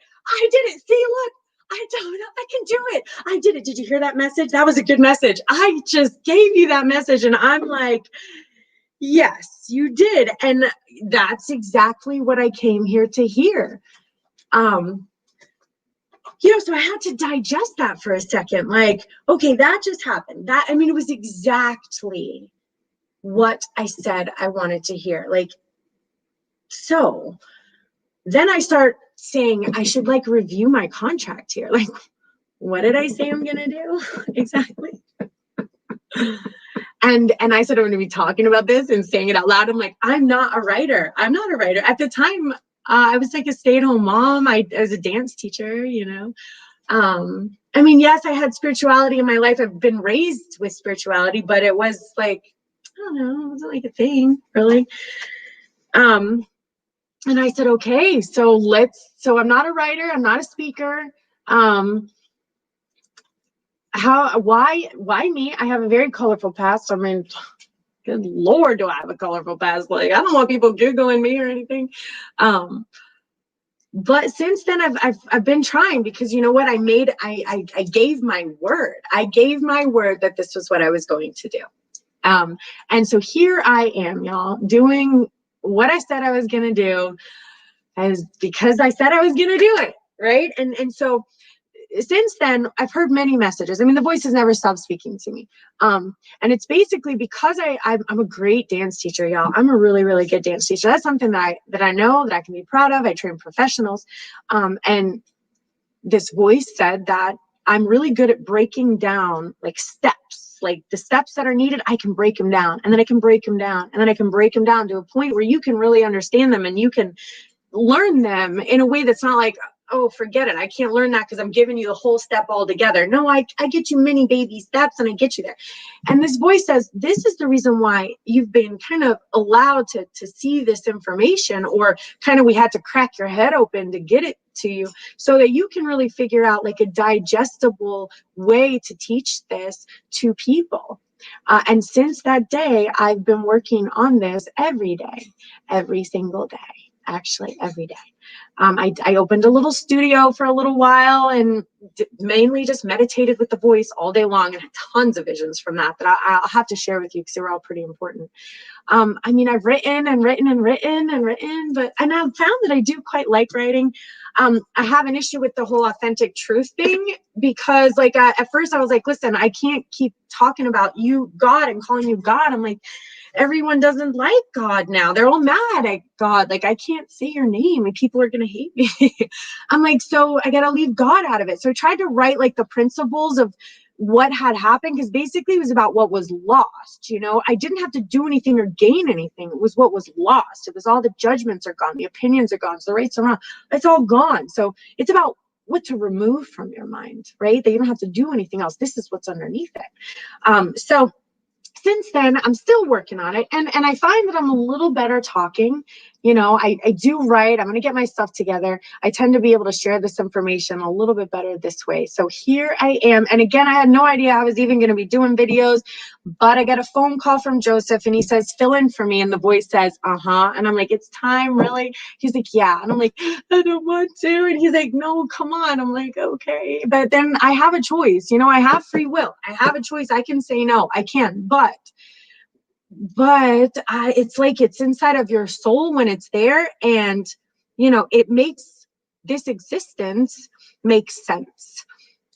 See, look, I don't know, I can do it. I did it. Did you hear that message? That was a good message. I just gave you that message. And I'm like, yes, you did. And that's exactly what I came here to hear. You know, so I had to digest that for a second. Like, okay, that just happened. It was exactly what I said I wanted to hear. Like, so then I start saying I should like review my contract here. Like, what did I say I'm gonna do? Exactly. And I said I'm going to be talking about this and saying it out loud. I'm like, I'm not a writer. At the time, I was like a stay-at-home mom. I was a dance teacher, you know. Yes, I had spirituality in my life. I've been raised with spirituality, but it was like, I don't know, it wasn't like a thing, really. And I said, okay, so I'm not a writer. I'm not a speaker. Why me? I have a very colorful past. Good Lord, do I have a colorful past? Like, I don't want people Googling me or anything. But since then I've been trying, because you know what, I gave my word. I gave my word that this was what I was going to do. And so here I am, y'all, doing what I said I was going to do is because I said I was going to do it. Right. And so since then, I've heard many messages. I mean, the voice has never stopped speaking to me. And it's basically because I'm a great dance teacher, y'all. I'm a really, really good dance teacher. That's something that I know that I can be proud of. I train professionals. And this voice said that I'm really good at breaking down like steps, like the steps that are needed. I can break them down, and then I can break them down, and then I can break them down to a point where you can really understand them and you can learn them in a way that's not like, oh, forget it, I can't learn that because I'm giving you the whole step all together. No, I get you many baby steps and I get you there. And this voice says, this is the reason why you've been kind of allowed to see this information, or kind of we had to crack your head open to get it to you so that you can really figure out like a digestible way to teach this to people. And since that day, I've been working on this every day, every single day. Actually, every day. I opened a little studio for a little while and mainly just meditated with the voice all day long, and had tons of visions from that I'll have to share with you because they were all pretty important. I mean, I've written and written and written and written, and I've found that I do quite like writing. I have an issue with the whole authentic truth thing because like at first I was like, listen, I can't keep talking about you, God, and calling you God. I'm like, everyone doesn't like God now. They're all mad at God. Like, I can't say your name and people are going to hate me. I'm like, so I got to leave God out of it. So I tried to write like the principles of what had happened, because basically it was about what was lost. You know, I didn't have to do anything or gain anything. It was what was lost. It was all the judgments are gone. The opinions are gone. So the rights are wrong. It's all gone. So it's about what to remove from your mind, right? That you don't have to do anything else. This is what's underneath it. So since then, I'm still working on it. And I find that I'm a little better talking. You know, I do write. I'm going to get my stuff together. I tend to be able to share this information a little bit better this way. So here I am. And again, I had no idea I was even going to be doing videos, but I got a phone call from Joseph and he says, fill in for me. And the voice says, uh-huh. And I'm like, it's time, really? He's like, yeah. And I'm like, I don't want to. And he's like, no, come on. I'm like, okay. But then I have a choice. You know, I have free will. I have a choice. I can say no. I can. But it's like it's inside of your soul when it's there, and you know, it makes this existence make sense.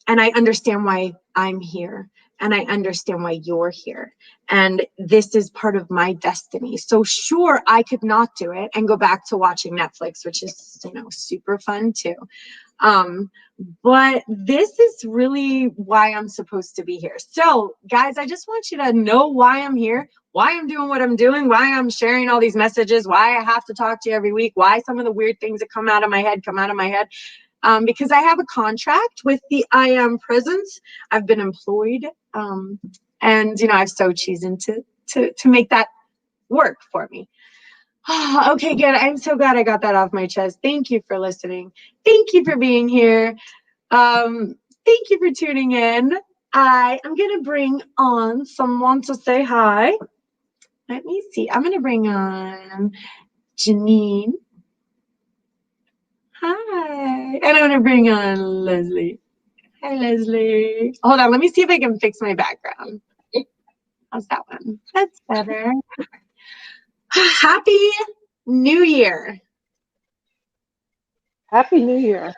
And I understand why I'm here, and I understand why you're here, and this is part of my destiny. So sure, I could not do it and go back to watching Netflix, which is, you know, super fun too. But this is really why I'm supposed to be here. So guys, I just want you to know why I'm here, why I'm doing what I'm doing, why I'm sharing all these messages, why I have to talk to you every week, why some of the weird things that come out of my head. Because I have a contract with the I Am Presence. I've been employed, and you know, I've so chosen to make that work for me. Okay, good. I'm so glad I got that off my chest. Thank you for listening. Thank you for being here. Thank you for tuning in. I am going to bring on someone to say hi. Let me see. I'm going to bring on Janine. Hi. And I'm going to bring on Leslie. Hi, Leslie. Hold on. Let me see if I can fix my background. How's that one? That's better. Happy New Year. Happy New Year.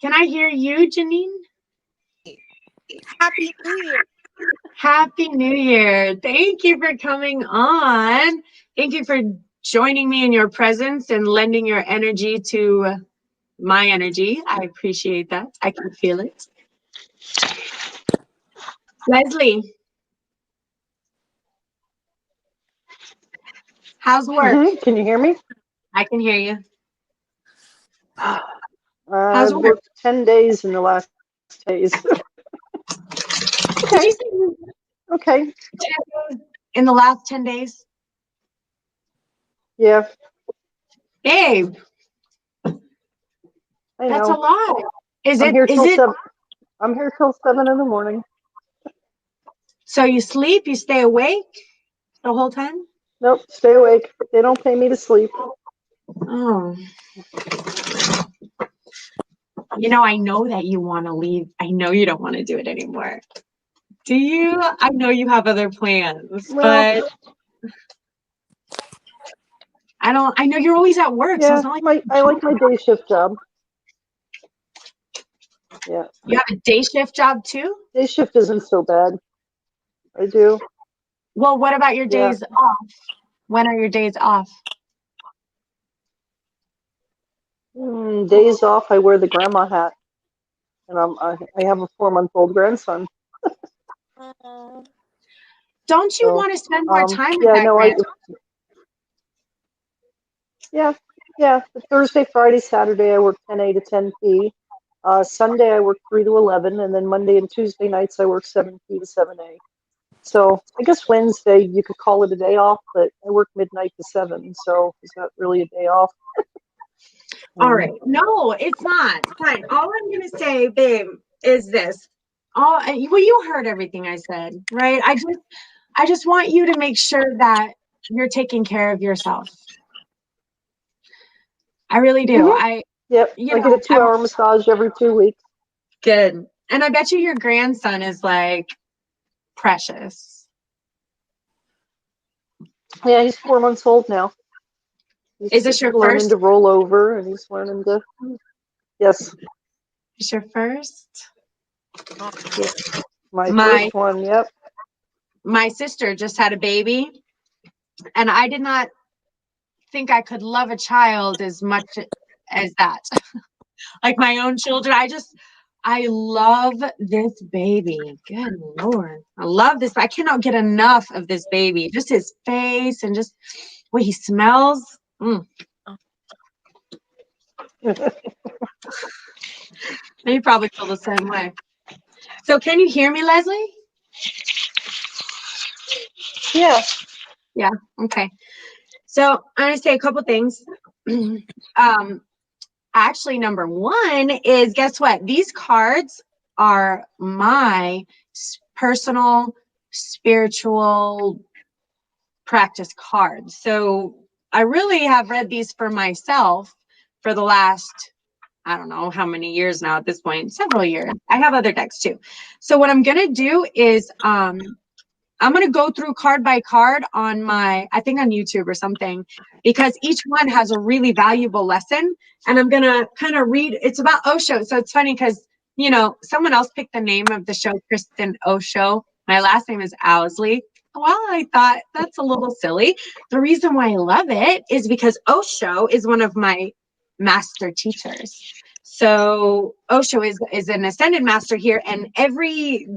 Can I hear you, Janine? Happy New Year. Happy New Year. Thank you for coming on. Thank you for joining me in your presence and lending your energy to my energy. I appreciate that. I can feel it. Leslie, how's work? Can you hear me? I can hear you. I've worked 10 days in the last days. Okay. Okay. In the last 10 days? Yeah. Babe. I That's know. a lot. I'm here till 7 in the morning. So you sleep, you stay awake the whole time? Nope, stay awake. They don't pay me to sleep. Oh. You know, I know that you want to leave. I know you don't want to do it anymore. Do you? I know you have other plans, but I know you're always at work, so Yeah, it's not like I like my day shift job. Yeah. you have a day shift job too? Day shift isn't so bad. I do. Well, what about your Yeah. days off? When are your days off? Days off, I wear the grandma hat, and I have a 4-month-old grandson. Don't you So, want to spend more time with yeah, that no, grant? yeah, yeah. Thursday, Friday, Saturday, I work 10 a to 10 p. Sunday, I work 3 to 11, and then Monday and Tuesday nights, I work 7 p to 7 a. So I guess Wednesday you could call it a day off, but I work midnight to 7, so is that really a day off? All right. No, it's not. Fine. All I'm going to say, babe, is this. Well, you heard everything I said, right? I just want you to make sure that you're taking care of yourself. I really do. Mm-hmm. Yep, I get a 2-hour massage every 2 weeks. Good. And I bet you your grandson is like precious. Yeah, he's 4 months old now. Is this your learning first? to roll over, and he's learning to. Yes. Is your first? Yeah. My first one. Yep. My sister just had a baby, and I did not think I could love a child as much as that. Like my own children. I love this baby. Good Lord. I love this. I cannot get enough of this baby. Just his face and just the way he smells. You probably feel the same way. So can you hear me, Leslie? Yeah. Yeah. Okay. So I'm going to say a couple things. Actually, number one is, guess what? These cards are my personal spiritual practice cards. So I really have read these for myself for the last, I don't know how many years now at this point, several years. I have other decks too. So what I'm going to do is I'm going to go through card by card on I think on YouTube or something, because each one has a really valuable lesson. And I'm going to kind of read, it's about Osho. So it's funny because, someone else picked the name of the show, Kristen Osho. My last name is Owsley. Well, I thought that's a little silly. The reason why I love it is because Osho is one of my master teachers. So Osho is an ascended master here, and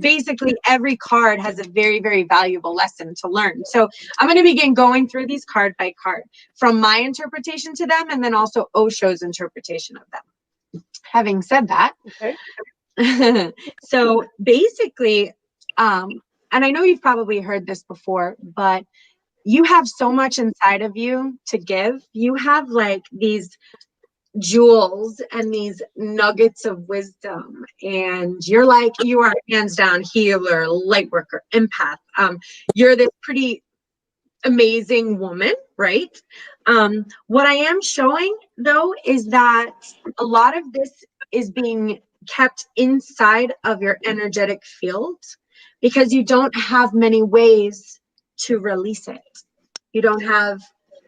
basically every card has a very, very valuable lesson to learn. So I'm going to begin going through these card by card from my interpretation to them, and then also Osho's interpretation of them. Having said that, okay. So basically, and I know you've probably heard this before, but you have so much inside of you to give. You have like these jewels and these nuggets of wisdom, and you are hands down healer, light worker, empath. You're this pretty amazing woman, right? What I am showing though is that a lot of this is being kept inside of your energetic field because you don't have many ways to release it. You don't have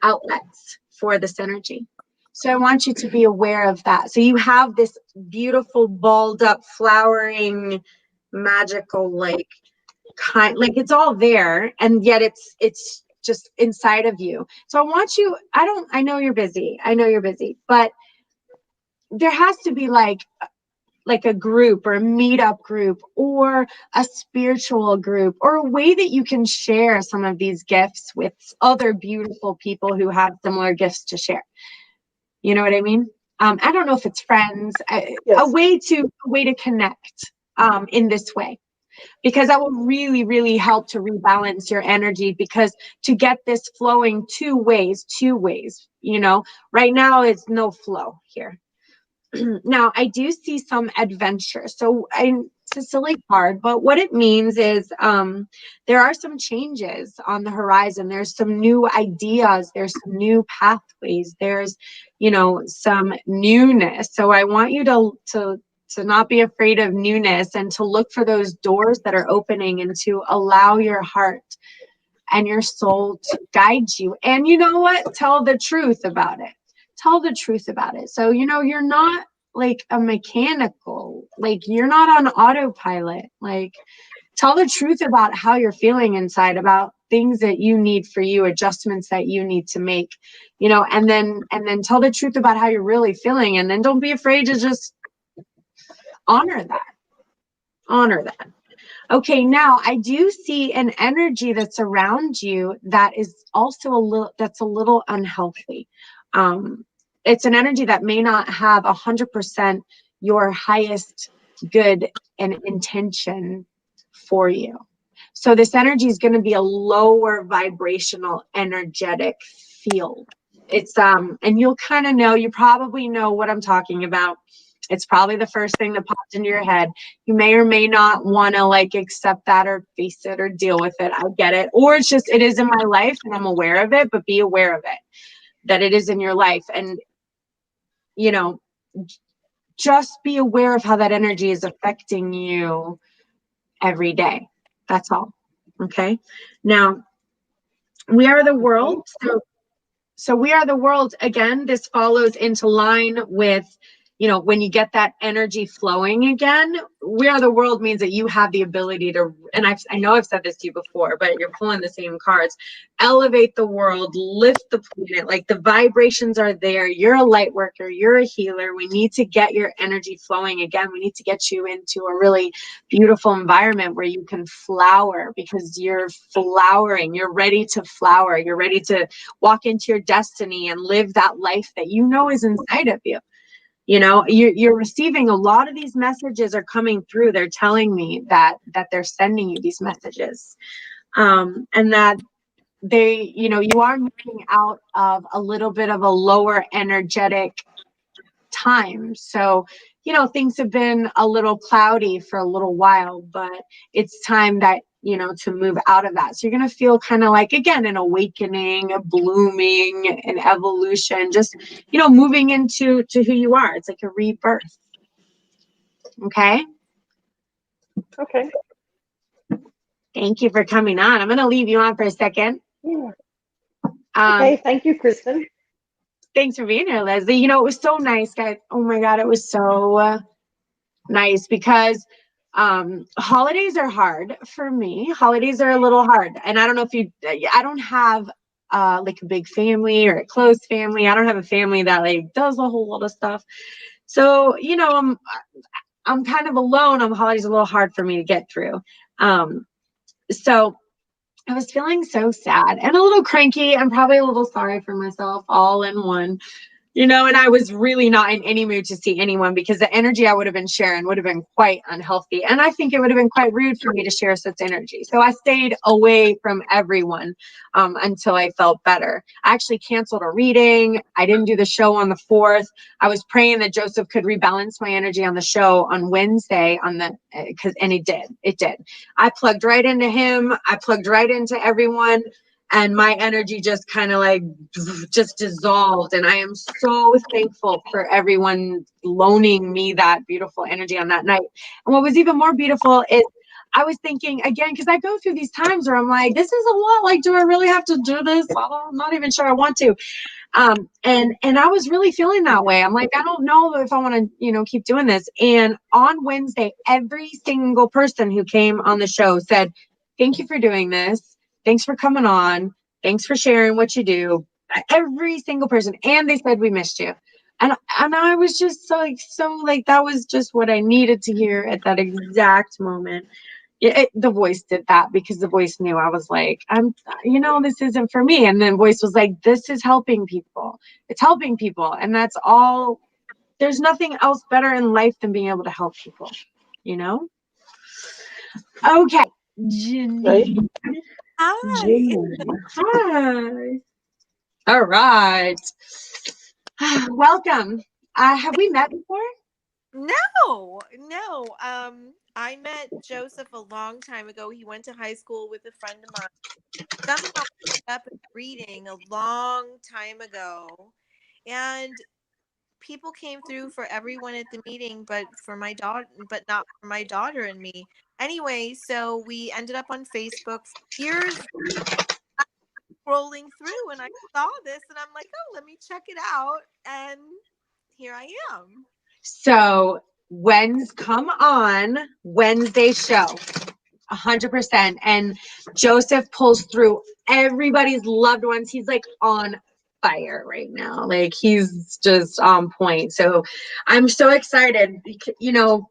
outlets for this energy. So I want you to be aware of that. So you have this beautiful, balled up, flowering, magical, like it's all there, and yet it's just inside of you. So I want you, I know you're busy, but there has to be like a group or a meetup group or a spiritual group or a way that you can share some of these gifts with other beautiful people who have similar gifts to share. You know what I mean? I don't know if it's friends, Yes. a way to connect in this way, because that will really, really help to rebalance your energy, because to get this flowing two ways, right now it's no flow here. Now, I do see some adventure. So it's a silly card, but what it means is there are some changes on the horizon. There's some new ideas. There's some new pathways. There's, some newness. So I want you to not be afraid of newness and to look for those doors that are opening and to allow your heart and your soul to guide you. And you know what? Tell the truth about it. Tell the truth about it. So, you're not like a mechanical, like you're not on autopilot. Like, tell the truth about how you're feeling inside, about things that you need for you, adjustments that you need to make, and then tell the truth about how you're really feeling. And then don't be afraid to just honor that. Honor that. Okay, now I do see an energy that's around you that is also a little unhealthy. It's an energy that may not have 100% your highest good and intention for you. So this energy is going to be a lower vibrational energetic field. It's and you'll kind of know, you probably know what I'm talking about. It's probably the first thing that popped into your head. You may or may not want to like accept that or face it or deal with it. I get it. Or it's just, it is in my life and I'm aware of it, but be aware of it, that it is in your life. And, just be aware of how that energy is affecting you every day. That's all. Okay. Now, we are the world. So we are the world. Again, this follows into line with, when you get that energy flowing again. We are the world means that you have the ability to, and I know I've said this to you before, but you're pulling the same cards, elevate the world, lift the planet. Like the vibrations are there. You're a light worker. You're a healer. We need to get your energy flowing again. We need to get you into a really beautiful environment where you can flower, because you're flowering. You're ready to flower. You're ready to walk into your destiny and live that life that is inside of you. You're receiving a lot of these messages are coming through. They're telling me that they're sending you these messages, and that they, you are moving out of a little bit of a lower energetic time. So, things have been a little cloudy for a little while, but it's time that, to move out of that. So you're going to feel kind of like, again, an awakening, a blooming, an evolution, just, moving into who you are. It's like a rebirth. Okay. Okay. Thank you for coming on. I'm going to leave you on for a second. Yeah. Okay. Thank you, Kristen. Thanks for being here, Leslie. It was so nice, guys. Oh my God, it was so nice, because holidays are hard for me. Holidays are a little hard. And I don't know if I don't have like a big family or a close family. I don't have a family that like does a whole lot of stuff. So, I'm kind of alone on holidays. A little hard for me to get through. So I was feeling so sad and a little cranky and probably a little sorry for myself all in one. And I was really not in any mood to see anyone, because the energy I would have been sharing would have been quite unhealthy. And I think it would have been quite rude for me to share such energy. So I stayed away from everyone until I felt better. I actually canceled a reading. I didn't do the show on the 4th. I was praying that Joseph could rebalance my energy on the show on Wednesday and it did. It did. I plugged right into him. I plugged right into everyone. And my energy just kind of like just dissolved. And I am so thankful for everyone loaning me that beautiful energy on that night. And what was even more beautiful is I was thinking again, because I go through these times where I'm like, this is a lot. Like, do I really have to do this? I'm not even sure I want to. And I was really feeling that way. I'm like, I don't know if I want to, keep doing this. And on Wednesday, every single person who came on the show said, thank you for doing this. Thanks for coming on. Thanks for sharing what you do. Every single person. And they said, we missed you. And I was just so that was just what I needed to hear at that exact moment. The voice did that, because the voice knew I was like, this isn't for me. And then voice was like, this is helping people. It's helping people. And that's all. There's nothing else better in life than being able to help people, Okay. Janine. Hi. Hi. All right. Welcome. Have we met before? No. I met Joseph a long time ago. He went to high school with a friend of mine. Somehow we ended up in a reading a long time ago. And people came through for everyone at the meeting, but not for my daughter and me. Anyway, so we ended up on Facebook for years. scrolling through and I saw this and I'm like, oh, let me check it out. And here I am. So come on Wednesday show. 100%. And Joseph pulls through everybody's loved ones. He's like on fire right now. Like he's just on point. So I'm so excited. You know,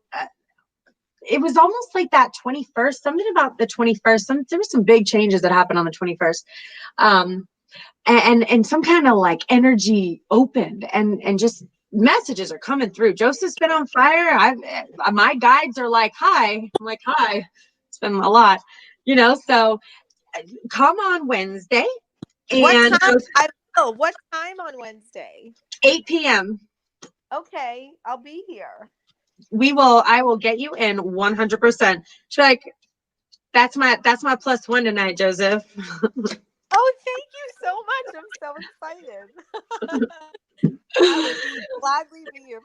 it was almost like that 21st, something about the 21st. There were some big changes that happened on the 21st. And some kind of like energy opened and just messages are coming through. Joseph's been on fire. My guides are like, hi. I'm like, hi. It's been a lot, you know, so come on Wednesday. And what time? I will. What time on Wednesday? 8 p.m. Okay, I'll be here. I will get you in 100%. She's like, that's my +1 tonight, Joseph. Oh, thank you so much. I'm so excited. I will gladly be your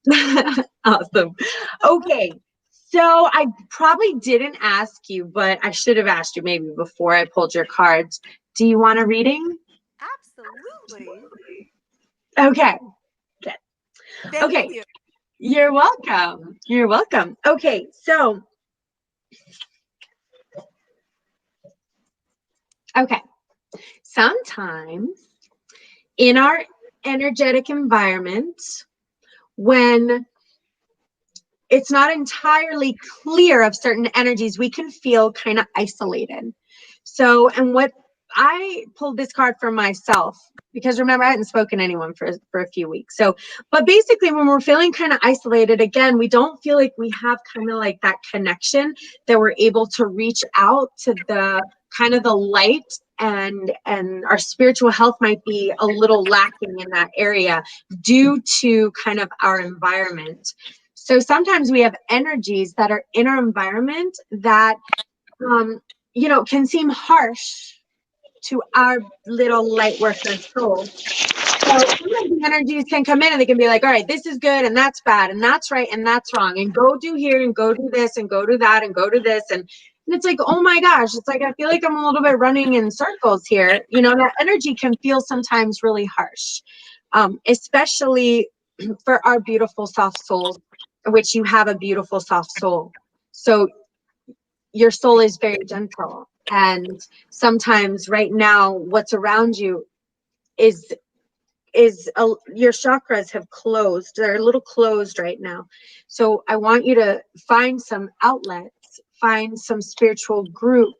+1. Awesome. Okay. So I probably didn't ask you, but I should have asked you maybe before I pulled your cards. Do you want a reading? Absolutely. Okay. Good. Thank you. You're welcome. You're welcome. Okay. So, sometimes in our energetic environment, when it's not entirely clear of certain energies, we can feel kind of isolated. So, and what I pulled this card for myself, because remember, I hadn't spoken to anyone for a few weeks. So, but basically when we're feeling kind of isolated, again, we don't feel like we have kind of like that connection that we're able to reach out to the kind of the light, and our spiritual health might be a little lacking in that area due to kind of our environment. So sometimes we have energies that are in our environment that, you know, can seem harsh to our little light worker soul. So sometimes the energies can come in and they can be like, all right, this is good and that's bad and that's right and that's wrong. And go do here and go do this and go do that and go do this. And it's like, oh my gosh, it's like, I feel like I'm a little bit running in circles here. You know, that energy can feel sometimes really harsh, especially for our beautiful soft souls, which you have a beautiful soft soul. So your soul is very gentle. And sometimes right now, what's around you is your chakras have closed. They're a little closed right now. So I want you to find some outlets, find some spiritual group.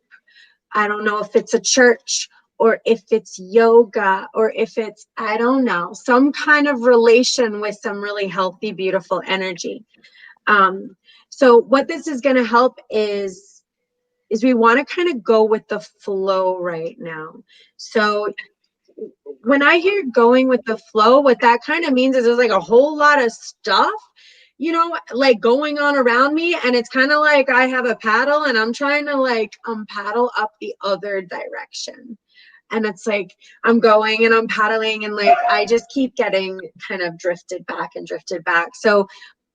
I don't know if it's a church or if it's yoga or if it's, I don't know, some kind of relation with some really healthy, beautiful energy. So what this is going to help is we want to kind of go with the flow right now. So when I hear going with the flow, what that kind of means is there's like a whole lot of stuff, you know, like going on around me. And it's kind of like I have a paddle and I'm trying to like paddle up the other direction. And it's like I'm going and I'm paddling and like I just keep getting kind of drifted back and drifted back. So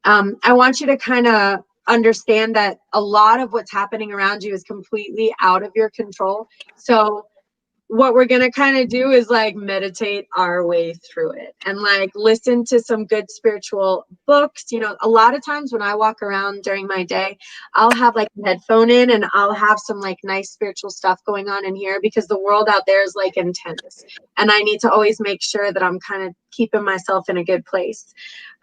I want you to kind of understand that a lot of what's happening around you is completely out of your control. So what we're going to kind of do is like meditate our way through it and like listen to some good spiritual books. You know, a lot of times when I walk around during my day, I'll have like a headphone in and I'll have some like nice spiritual stuff going on in here because the world out there is like intense. And I need to always make sure that I'm kind of keeping myself in a good place.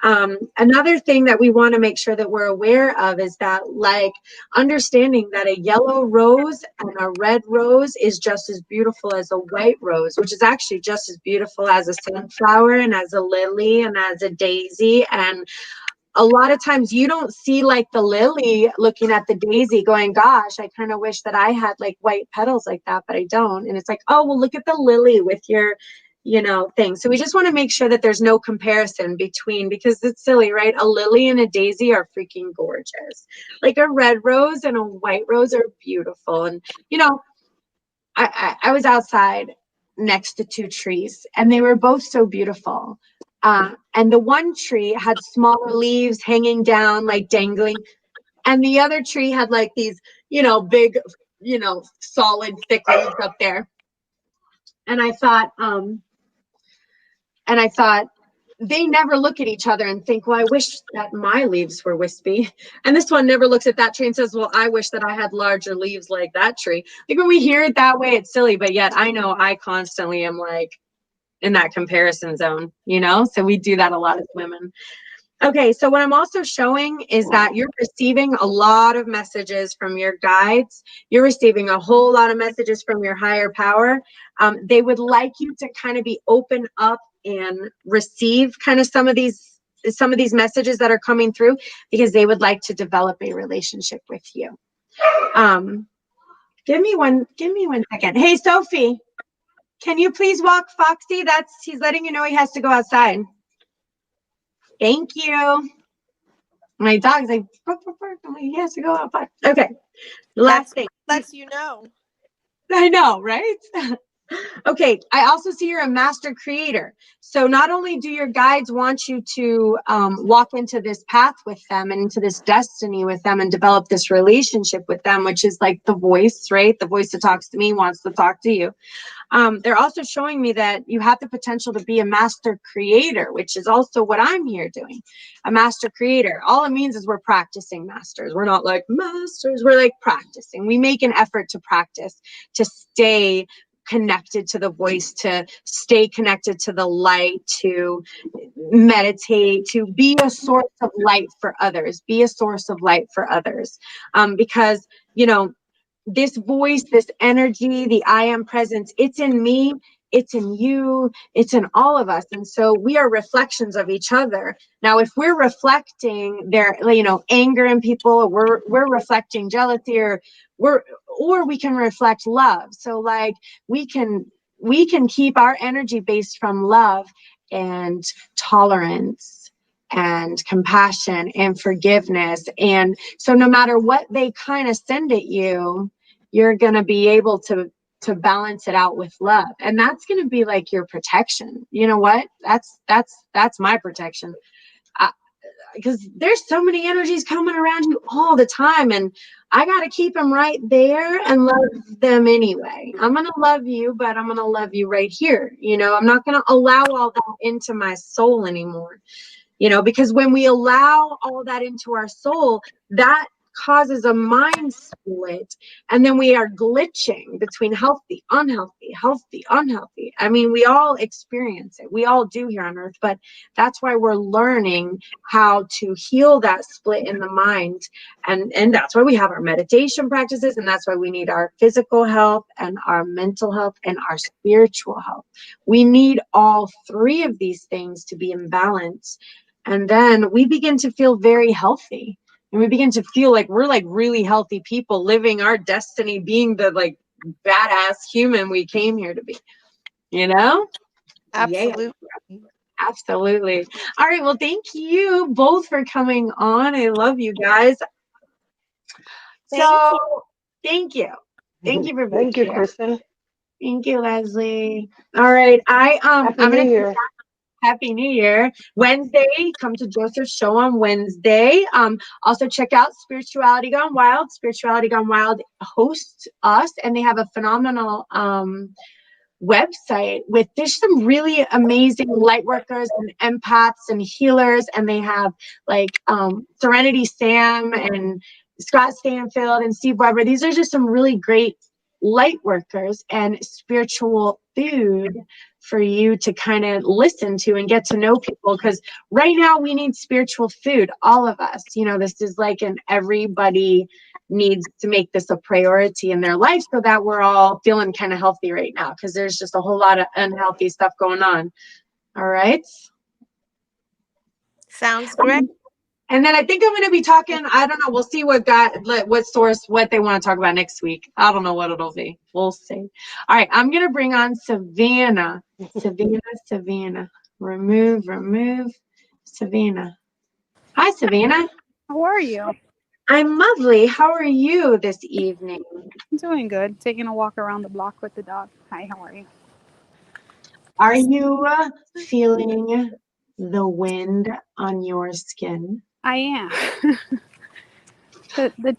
Another thing that we want to make sure that we're aware of is that like understanding that a yellow rose and a red rose is just as beautiful as a white rose, which is actually just as beautiful as a sunflower and as a lily and as a daisy. And a lot of times you don't see like the lily looking at the daisy going, gosh, I kind of wish that I had like white petals like that, but I don't. And it's like, oh, well, look at the lily with your, you know, thing. So we just want to make sure that there's no comparison between, because it's silly, right? A lily and a daisy are freaking gorgeous. Like a red rose and a white rose are beautiful. And, you know, I was outside next to two trees and they were both so beautiful. And the one tree had smaller leaves hanging down, like dangling. And the other tree had like these, you know, big, you know, solid, thick leaves up there. And I thought, they never look at each other and think, well, I wish that my leaves were wispy. And this one never looks at that tree and says, well, I wish that I had larger leaves like that tree. Like when we hear it that way, it's silly, but yet I know I constantly am like in that comparison zone, you know? So we do that a lot as women. Okay, so what I'm also showing is that you're receiving a lot of messages from your guides. You're receiving a whole lot of messages from your higher power. They would like you to kind of be open up and receive kind of some of these messages that are coming through, because they would like to develop a relationship with you. Give me one second. Hey, Sophie, can you please walk Foxy? He's letting you know he has to go outside. Thank you. My dog's like, he has to go outside. Okay. Last thing. Lets you know. I know, right? Okay. I also see you're a master creator. So not only do your guides want you to walk into this path with them and into this destiny with them and develop this relationship with them, which is like the voice, right? The voice that talks to me wants to talk to you. They're also showing me that you have the potential to be a master creator, which is also what I'm here doing. A master creator. All it means is we're practicing masters. We're not like masters. We're like practicing. We make an effort to practice, to stay connected to the voice, to stay connected to the light, to meditate, to be a source of light for others. Be a source of light for others. Because, you know, this voice, this energy, the I am presence, it's in me, it's in you, it's in all of us. And so we are reflections of each other. Now, if we're reflecting their, you know, anger in people, or we're reflecting jealousy, or we can reflect love. So like we can keep our energy based from love and tolerance and compassion and forgiveness. And so no matter what they kind of send at you, you're going to be able to balance it out with love. And that's going to be like your protection. You know what? That's my protection. Because there's so many energies coming around you all the time. And I got to keep them right there and love them anyway. I'm going to love you, but I'm going to love you right here. You know, I'm not going to allow all that into my soul anymore. You know, because when we allow all that into our soul, that causes a mind split, and then we are glitching between healthy, unhealthy, healthy, unhealthy. I mean, we all experience it. We all do here on earth, but that's why we're learning how to heal that split in the mind. And that's why we have our meditation practices, and that's why we need our physical health and our mental health and our spiritual health. We need all three of these things to be in balance. And then we begin to feel very healthy. And we begin to feel like we're like really healthy people living our destiny, being the like badass human we came here to be, you know? Absolutely. Yeah, absolutely. All right. Well, thank you both for coming on. I love you guys. Thank you. Thank you for being Thank you, here. Kristen. Thank you, Leslie. All right. I'm gonna New Year. Happy New Year. Wednesday, come to Joseph's show on Wednesday. Also check out Spirituality Gone Wild. Spirituality Gone Wild hosts us, and they have a phenomenal website with there's some really amazing light workers and empaths and healers, and they have like Serenity Sam and Scott Stanfield and Steve Weber. These are just some really great light workers and spiritual food for you to kind of listen to and get to know people, because right now we need spiritual food, all of us. You know, this is like everybody needs to make this a priority in their life so that we're all feeling kind of healthy right now, because there's just a whole lot of unhealthy stuff going on. All right. Sounds great. And then I think I'm going to be talking, I don't know, we'll see what source, what they want to talk about next week. I don't know what it'll be. We'll see. All right. I'm going to bring on Savannah. Savannah. Remove. Savannah. Hi, Savannah. How are you? I'm lovely. How are you this evening? I'm doing good. Taking a walk around the block with the dog. Hi, how are you? Are you feeling the wind on your skin? I am. the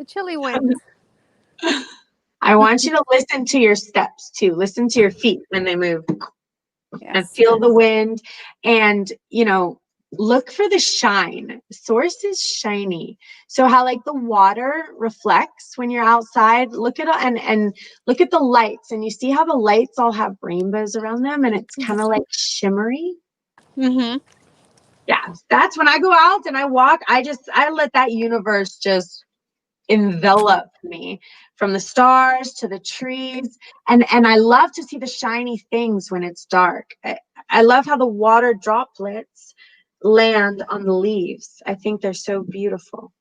chilly wind. I want you to listen to your steps too. Listen to your feet when they move and Yes. feel the wind. And, you know, look for the shine. Source is shiny. So how like the water reflects when you're outside, look at and look at the lights, and you see how the lights all have rainbows around them, and it's kind of like shimmery. Mm-hmm. Yeah, that's when I go out and I walk, I let that universe just envelop me, from the stars to the trees. And I love to see the shiny things when it's dark. I love how the water droplets land on the leaves. I think they're so beautiful.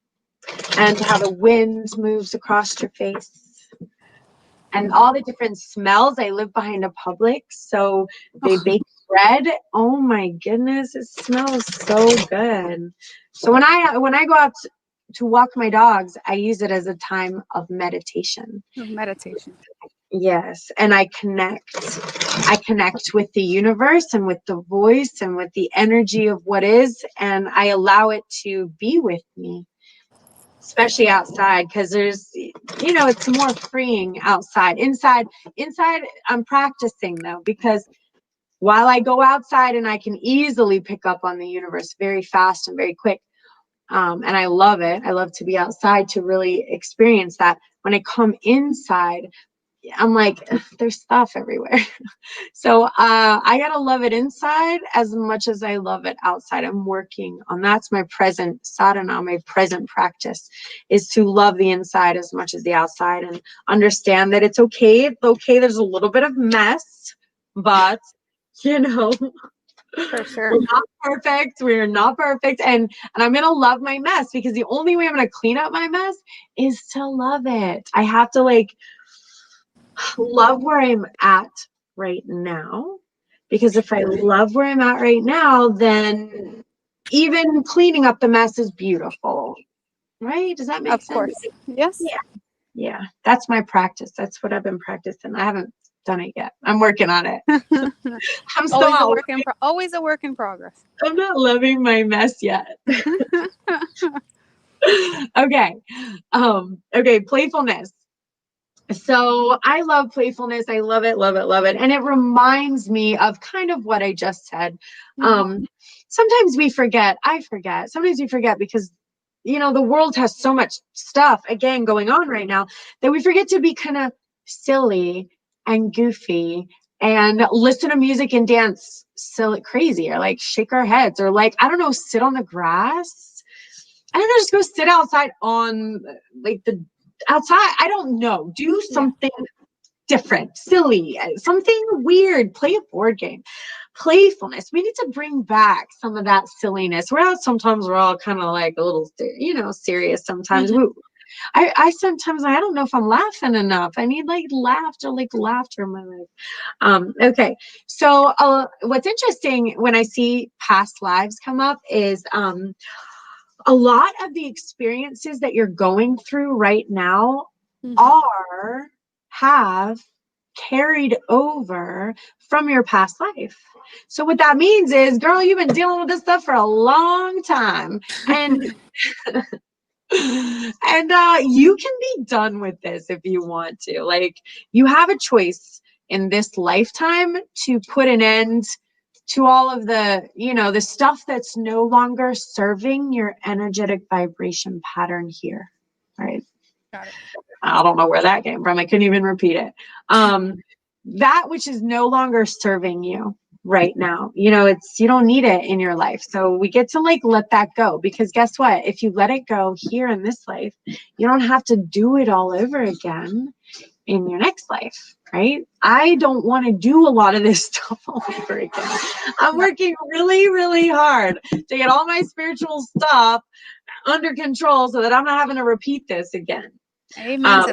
And how the wind moves across your face. And all the different smells. I live behind a Publix, so they bake bread. Oh my goodness, it smells so good. So when I go out to walk my dogs, I use it as a time of meditation. Meditation. Yes, and I connect with the universe and with the voice and with the energy of what is, and I allow it to be with me. Especially outside, because there's, you know, it's more freeing outside. Inside, I'm practicing though, because while I go outside and I can easily pick up on the universe very fast and very quick, and I love it. I love to be outside to really experience that. When I come inside, I'm like, there's stuff everywhere. So I gotta love it inside as much as I love it outside. I'm working on that's my present sadhana, my present practice is to love the inside as much as the outside, and understand that it's okay. It's okay. There's a little bit of mess, but you know, For sure. we're not perfect. We're not perfect. And I'm gonna love my mess, because the only way I'm gonna clean up my mess is to love it. I have to like love where I'm at right now, because if I love where I'm at right now, then even cleaning up the mess is beautiful, right? Does that make Of sense? course. Yes. Yeah, that's my practice. That's what I've been practicing. I haven't done it yet. I'm working on it. I'm still Always a work in progress. I'm not loving my mess yet. Okay. Okay, playfulness. So I love playfulness. I love it, love it, love it. And it reminds me of kind of what I just said. Sometimes we forget, sometimes we forget, because, you know, the world has so much stuff, again, going on right now, that we forget to be kind of silly and goofy and listen to music and dance silly, crazy, or like shake our heads, or like, I don't know, sit on the grass. I don't know, just go sit outside on like the outside. I don't know. Do something different, silly, something weird. Play a board game. Playfulness. We need to bring back some of that silliness. Sometimes we're all kind of like a little, you know, serious sometimes. I sometimes, I don't know if I'm laughing enough. I need like laughter in my life. Okay. So what's interesting when I see past lives come up is, a lot of the experiences that you're going through right now have carried over from your past life. So what that means is, girl, you've been dealing with this stuff for a long time, and and you can be done with this if you want to. Like, you have a choice in this lifetime to put an end to all of the, you know, the stuff that's no longer serving your energetic vibration pattern here, right? Got it. I don't know where that came from. I couldn't even repeat it. That which is no longer serving you right now, you know, you don't need it in your life. So we get to like let that go, because guess what? If you let it go here in this life, you don't have to do it all over again in your next life, right? I don't want to do a lot of this stuff all over again. I'm working really, really hard to get all my spiritual stuff under control so that I'm not having to repeat this again. Amen.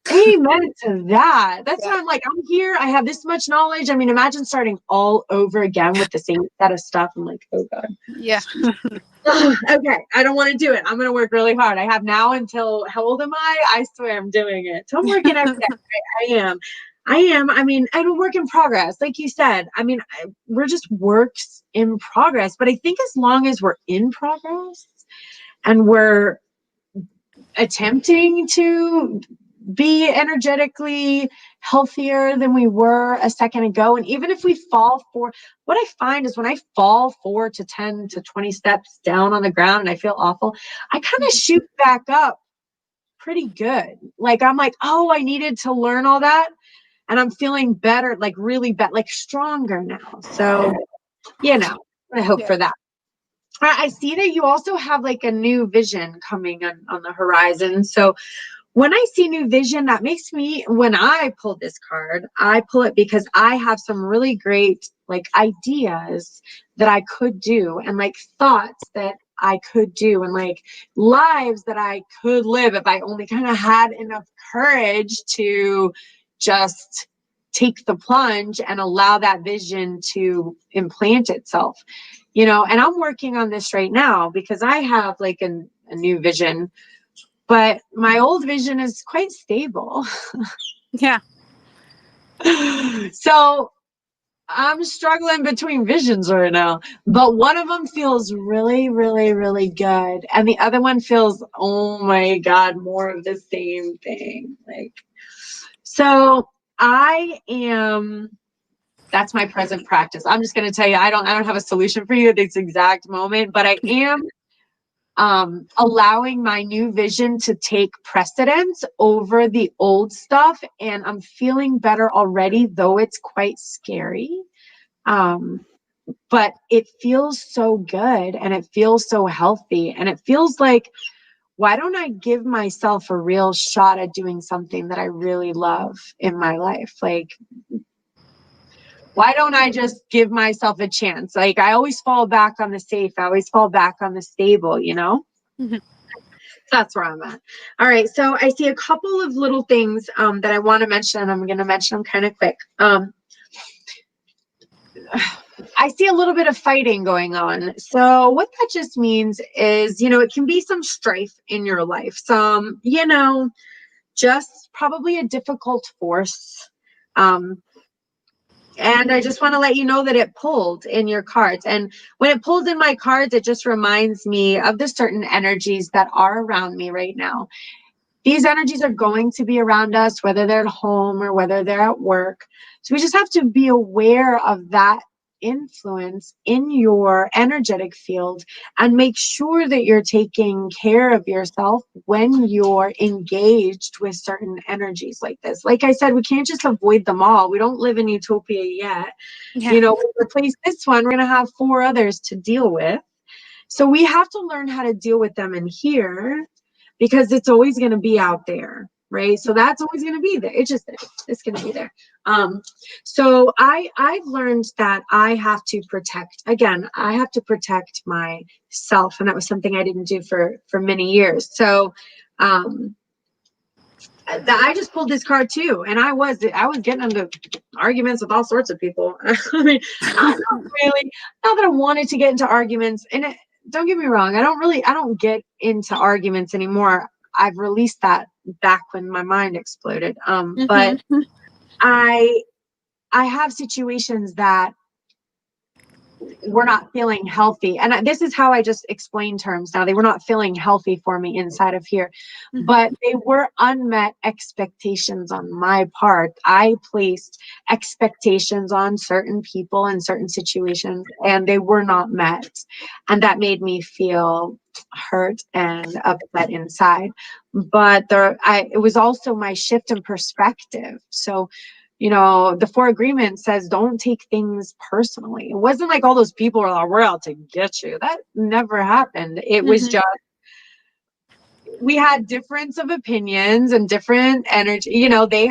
Amen to that. That's why I'm like, I'm here. I have this much knowledge. I mean, imagine starting all over again with the same set of stuff. I'm like, oh God. Yeah. Okay, I don't want to do it. I'm going to work really hard. I have now until, how old am I? I swear I'm doing it. So I'm working every day. I am. I mean, I'm a work in progress. Like you said, I mean, we're just works in progress. But I think as long as we're in progress and we're attempting to be energetically healthier than we were a second ago. And even if we fall for, what I find is when I fall 4 to 10 to 20 steps down on the ground and I feel awful, I kind of shoot back up pretty good. Like, I'm like, oh, I needed to learn all that. And I'm feeling better, like really better, like stronger now. So, you know, I hope for that. I see that you also have like a new vision coming on the horizon. So when I see new vision, that makes me, when I pull this card, I pull it because I have some really great like ideas that I could do, and like thoughts that I could do, and like lives that I could live if I only kind of had enough courage to just take the plunge and allow that vision to implant itself, you know. And I'm working on this right now because I have like a new vision, but my old vision is quite stable. Yeah. So I'm struggling between visions right now, but one of them feels really, really, really good. And the other one feels, oh my God, more of the same thing. Like, so that's my present practice. I'm just going to tell you, I don't have a solution for you at this exact moment, but I am allowing my new vision to take precedence over the old stuff. And I'm feeling better already, though it's quite scary. But it feels so good and it feels so healthy. And it feels like, why don't I give myself a real shot at doing something that I really love in my life? Like, why don't I just give myself a chance? Like, I always fall back on the safe. I always fall back on the stable, you know? Mm-hmm. That's where I'm at. All right. So I see a couple of little things that I want to mention, and I'm going to mention them kind of quick. I see a little bit of fighting going on. So what that just means is, you know, it can be some strife in your life. Some, you know, just probably a difficult force. And I just want to let you know that it pulled in your cards. And when it pulls in my cards, it just reminds me of the certain energies that are around me right now. These energies are going to be around us, whether they're at home or whether they're at work. So we just have to be aware of that influence in your energetic field and make sure that you're taking care of yourself when you're engaged with certain energies like this. Like I said, we can't just avoid them all. We don't live in utopia yet. Yeah. You know, we replace this one, we're going to have 4 others to deal with. So we have to learn how to deal with them in here, because it's always going to be out there, right? So that's always going to be there. It's just there. It's going to be there. So I've learned that I have to protect, again, I have to protect myself. And that was something I didn't do for many years. So I just pulled this card too. And I was getting into arguments with all sorts of people. I mean, not that I wanted to get into arguments. And don't get me wrong, I don't get into arguments anymore. I've released that back when my mind exploded. But I have situations that were not feeling healthy. And this is how I just explain terms now. They were not feeling healthy for me inside of here, but they were unmet expectations on my part. I placed expectations on certain people and certain situations, and they were not met. And that made me feel hurt and upset inside. But it was also my shift in perspective. So, you know, the 4 agreement says don't take things personally. It wasn't like all those people were like, we're out to get you. That never happened. It was just, we had difference of opinions and different energy. You know, they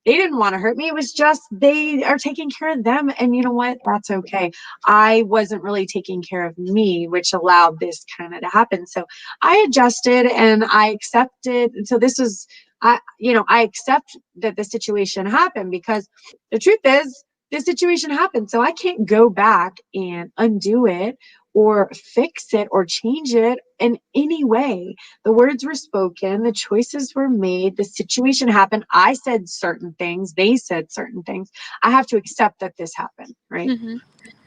didn't want to hurt me. It was just, they are taking care of them. And you know what? That's okay. I wasn't really taking care of me, which allowed this kind of to happen. So I adjusted and I accepted. So this was, I accept that the situation happened, because the truth is this situation happened. So I can't go back and undo it or fix it or change it in any way. The words were spoken, the choices were made, the situation happened. I said certain things, they said certain things. I have to accept that this happened, right?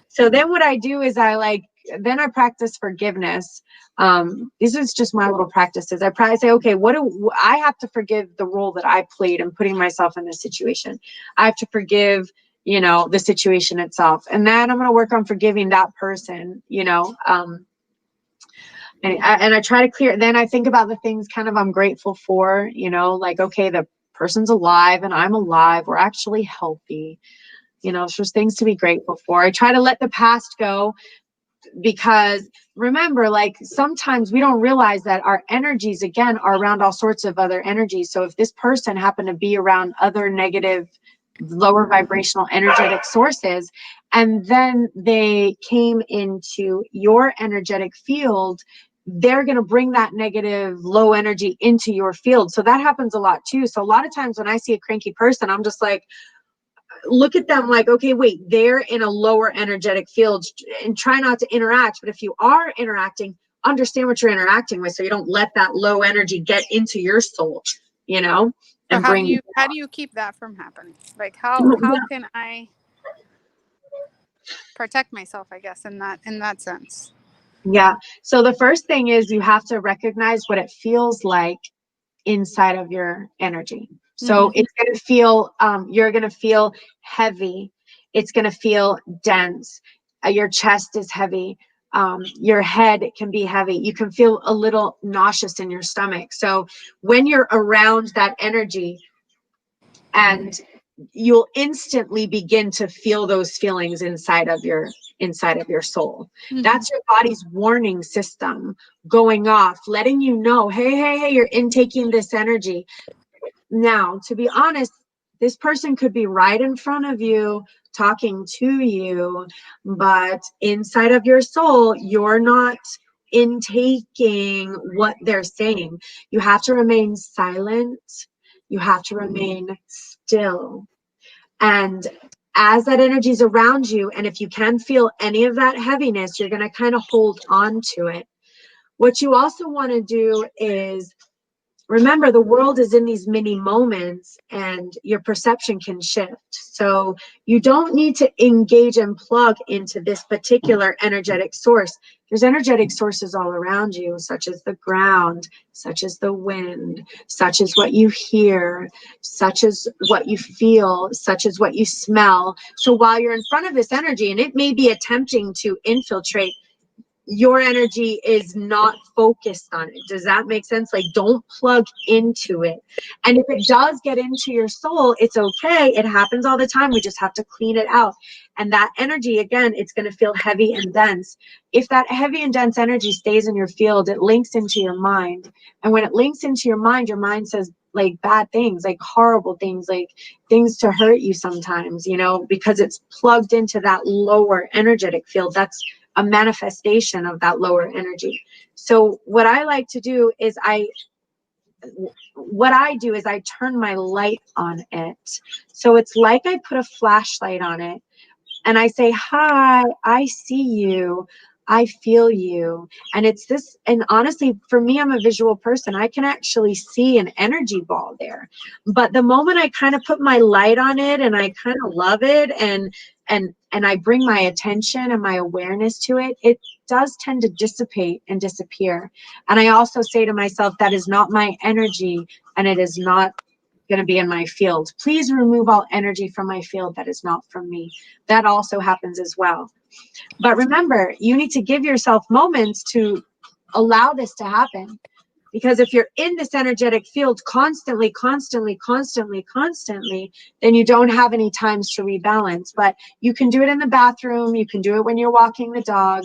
So then what I do is I like then I practice forgiveness. These are just my little practices. I probably say, okay, I have to forgive the role that I played in putting myself in this situation. I have to forgive, the situation itself. And then I'm going to work on forgiving that person, and I try to clear. Then I think about the things kind of I'm grateful for, like, okay, the person's alive and I'm alive. We're actually healthy. So there's things to be grateful for. I try to let the past go, because remember, like, sometimes we don't realize that our energies, again, are around all sorts of other energies. So if this person happened to be around other negative, lower vibrational energetic sources, and then they came into your energetic field, they're going to bring that negative low energy into your field. So that happens a lot too. So a lot of times when I see a cranky person, I'm just like, look at them like, okay, wait, they're in a lower energetic field, and try not to interact. But if you are interacting, understand what you're interacting with, so you don't let that low energy get into your soul, and So how bring do you keep that from happening? Like how can I protect myself, I guess, in that sense? Yeah. So the first thing is you have to recognize what it feels like inside of your energy. So it's going to feel, you're going to feel heavy. It's going to feel dense. Your chest is heavy. Your head can be heavy. You can feel a little nauseous in your stomach. So when you're around that energy, and you'll instantly begin to feel those feelings inside of your soul. That's your body's warning system going off, letting you know, hey, you're intaking this energy. Now, to be honest, this person could be right in front of you talking to you, but inside of your soul, you're not intaking what they're saying. You have to remain silent. You have to remain still. And as that energy is around you, and if you can feel any of that heaviness, you're going to kind of hold on to it. What you also want to do is remember, the world is in these mini moments, and your perception can shift. So you don't need to engage and plug into this particular energetic source. There's energetic sources all around you, such as the ground, such as the wind, such as what you hear, such as what you feel, such as what you smell. So while you're in front of this energy, and it may be attempting to infiltrate, your energy is not focused on it. Does that make sense? Like, don't plug into it. And if it does get into your soul, it's okay. It happens all the time. We just have to clean it out. And that energy, again, it's going to feel heavy and dense. If that heavy and dense energy stays in your field, it links into your mind. And when it links into your mind says like bad things, like horrible things, like things to hurt you sometimes, because it's plugged into that lower energetic field. That's a manifestation of that lower energy. So what I like to do is I turn my light on it. So it's like I put a flashlight on it, and I say, hi, I see you. I feel you. And it's this, and honestly, for me, I'm a visual person. I can actually see an energy ball there. But the moment I kind of put my light on it and I kind of love it, and I bring my attention and my awareness to it, it does tend to dissipate and disappear. And I also say to myself, that is not my energy, and it is not going to be in my field. Please remove all energy from my field that is not from me. That also happens as well. But remember, you need to give yourself moments to allow this to happen. Because if you're in this energetic field constantly, then you don't have any times to rebalance. But you can do it in the bathroom. You can do it when you're walking the dog.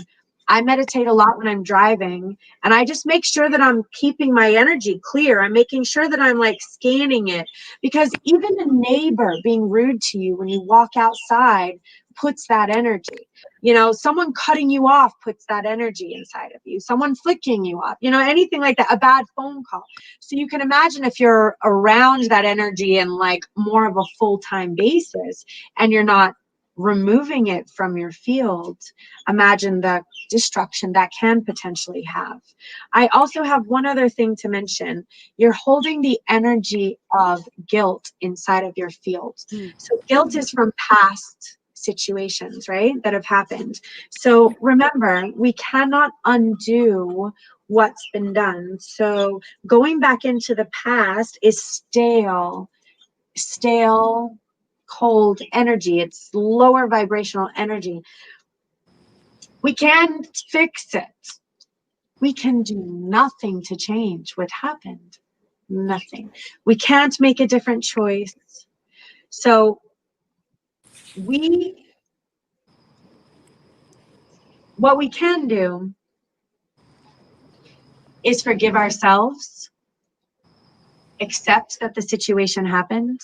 I meditate a lot when I'm driving, and I just make sure that I'm keeping my energy clear. I'm making sure that I'm like scanning it, because even a neighbor being rude to you when you walk outside puts that energy. Someone cutting you off puts that energy inside of you. Someone flicking you off, anything like that, a bad phone call. So you can imagine if you're around that energy in like more of a full-time basis, and you're not removing it from your field, imagine the destruction that can potentially have. I also have one other thing to mention. You're holding the energy of guilt inside of your field. So guilt is from past situations, right, that have happened. So remember, we cannot undo what's been done. So going back into the past is stale, cold energy. It's lower vibrational energy. We can't fix it. We can do nothing to change what happened. Nothing. We can't make a different choice. So what we can do is forgive ourselves, accept that the situation happened,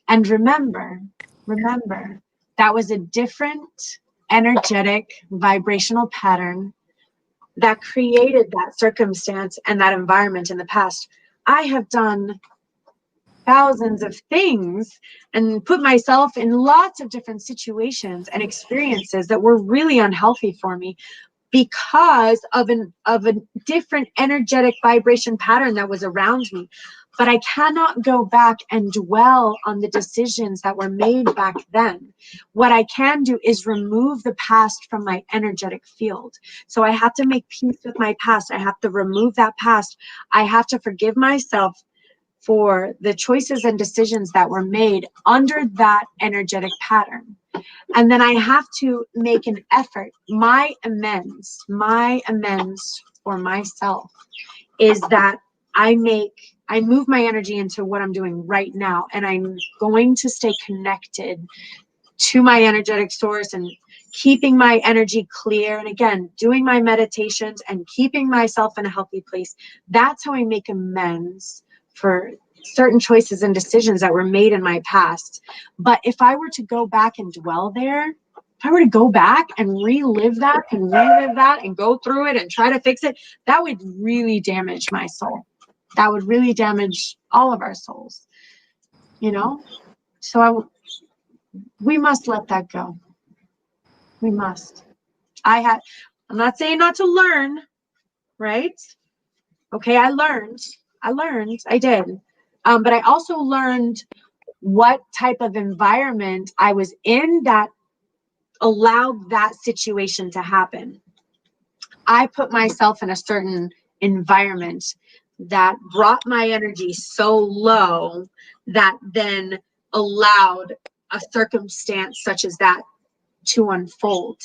and remember, that was a different energetic vibrational pattern that created that circumstance and that environment in the past. I have done thousands of things and put myself in lots of different situations and experiences that were really unhealthy for me because of a different energetic vibration pattern that was around me. But I cannot go back and dwell on the decisions that were made back then. What I can do is remove the past from my energetic field. So I have to make peace with my past. I have to remove that past. I have to forgive myself for the choices and decisions that were made under that energetic pattern. And then I have to make an effort. My amends for myself is that I move my energy into what I'm doing right now. And I'm going to stay connected to my energetic source and keeping my energy clear. And again, doing my meditations and keeping myself in a healthy place. That's how I make amends for certain choices and decisions that were made in my past. But if I were to go back and dwell there, if I were to go back and relive that and go through it and try to fix it, that would really damage my soul. That would really damage all of our souls, you know? So we must let that go. We must. I'm not saying not to learn, right? Okay, I learned, I did. But I also learned what type of environment I was in that allowed that situation to happen. I put myself in a certain environment that brought my energy so low that then allowed a circumstance such as that to unfold.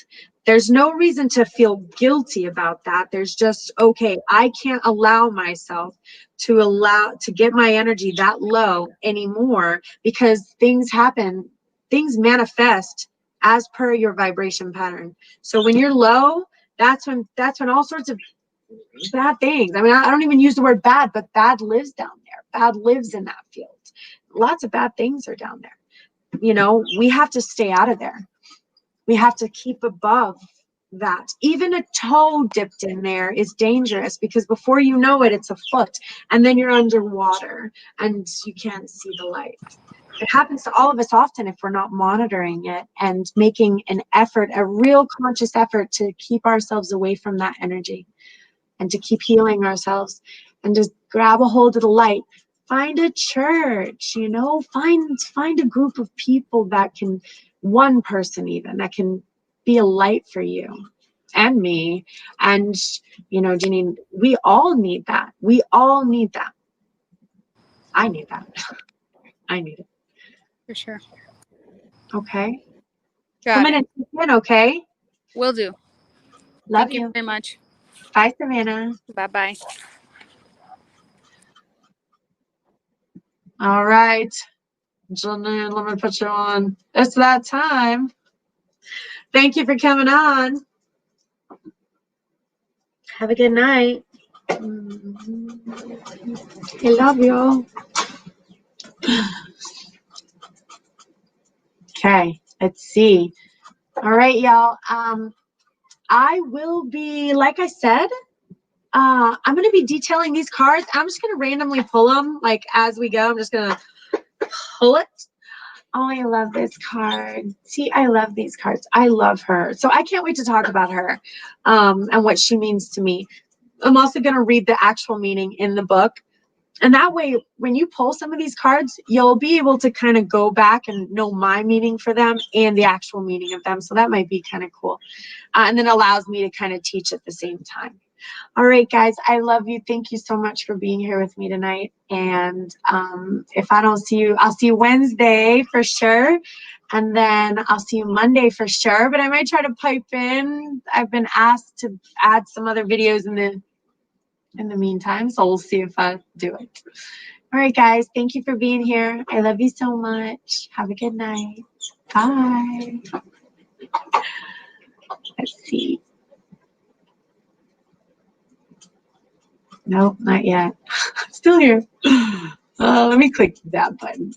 There's no reason to feel guilty about that. There's just, okay, I can't allow myself to get my energy that low anymore because things happen, things manifest as per your vibration pattern. So when you're low, that's when all sorts of bad things. I mean, I don't even use the word bad, but bad lives down there. Bad lives in that field. Lots of bad things are down there. You know, we have to stay out of there. We have to keep above that. Even a toe dipped in there is dangerous because before you know it, it's a foot and then you're underwater and you can't see the light. It happens to all of us often if we're not monitoring it and making an effort, a real conscious effort to keep ourselves away from that energy and to keep healing ourselves and just grab a hold of the light. Find a church, you know, find a group of people that can, one person even, that can be a light for you and me. And, you know, Janine, we all need that. We all need that. I need that. I need it. For sure. Okay. Got Come it. in and check in, okay? Will do. Love Thank you very much. Bye, Savannah. Bye-bye. All right. Janine, let me put you on. It's that time. Thank you for coming on. Have a good night. I love you. Okay, let's see. All right, y'all. I will be, like I said, I'm going to be detailing these cards. I'm just going to randomly pull them like as we go. I'm just going to pull it. Oh, I love this card. See, I love these cards. I love her. So I can't wait to talk about her and what she means to me. I'm also going to read the actual meaning in the book. And that way, when you pull some of these cards, you'll be able to kind of go back and know my meaning for them and the actual meaning of them. So that might be kind of cool. And then allows me to kind of teach at the same time. All right, guys, I love you. Thank you so much for being here with me tonight. And if I don't see you, I'll see you Wednesday for sure. And then I'll see you Monday for sure. But I might try to pipe in. I've been asked to add some other videos in the meantime, so we'll see if I do it. All right, guys, thank you for being here. I love you so much. Have a good night. Bye. Let's see. Nope, not yet. Still here. Let me click that button.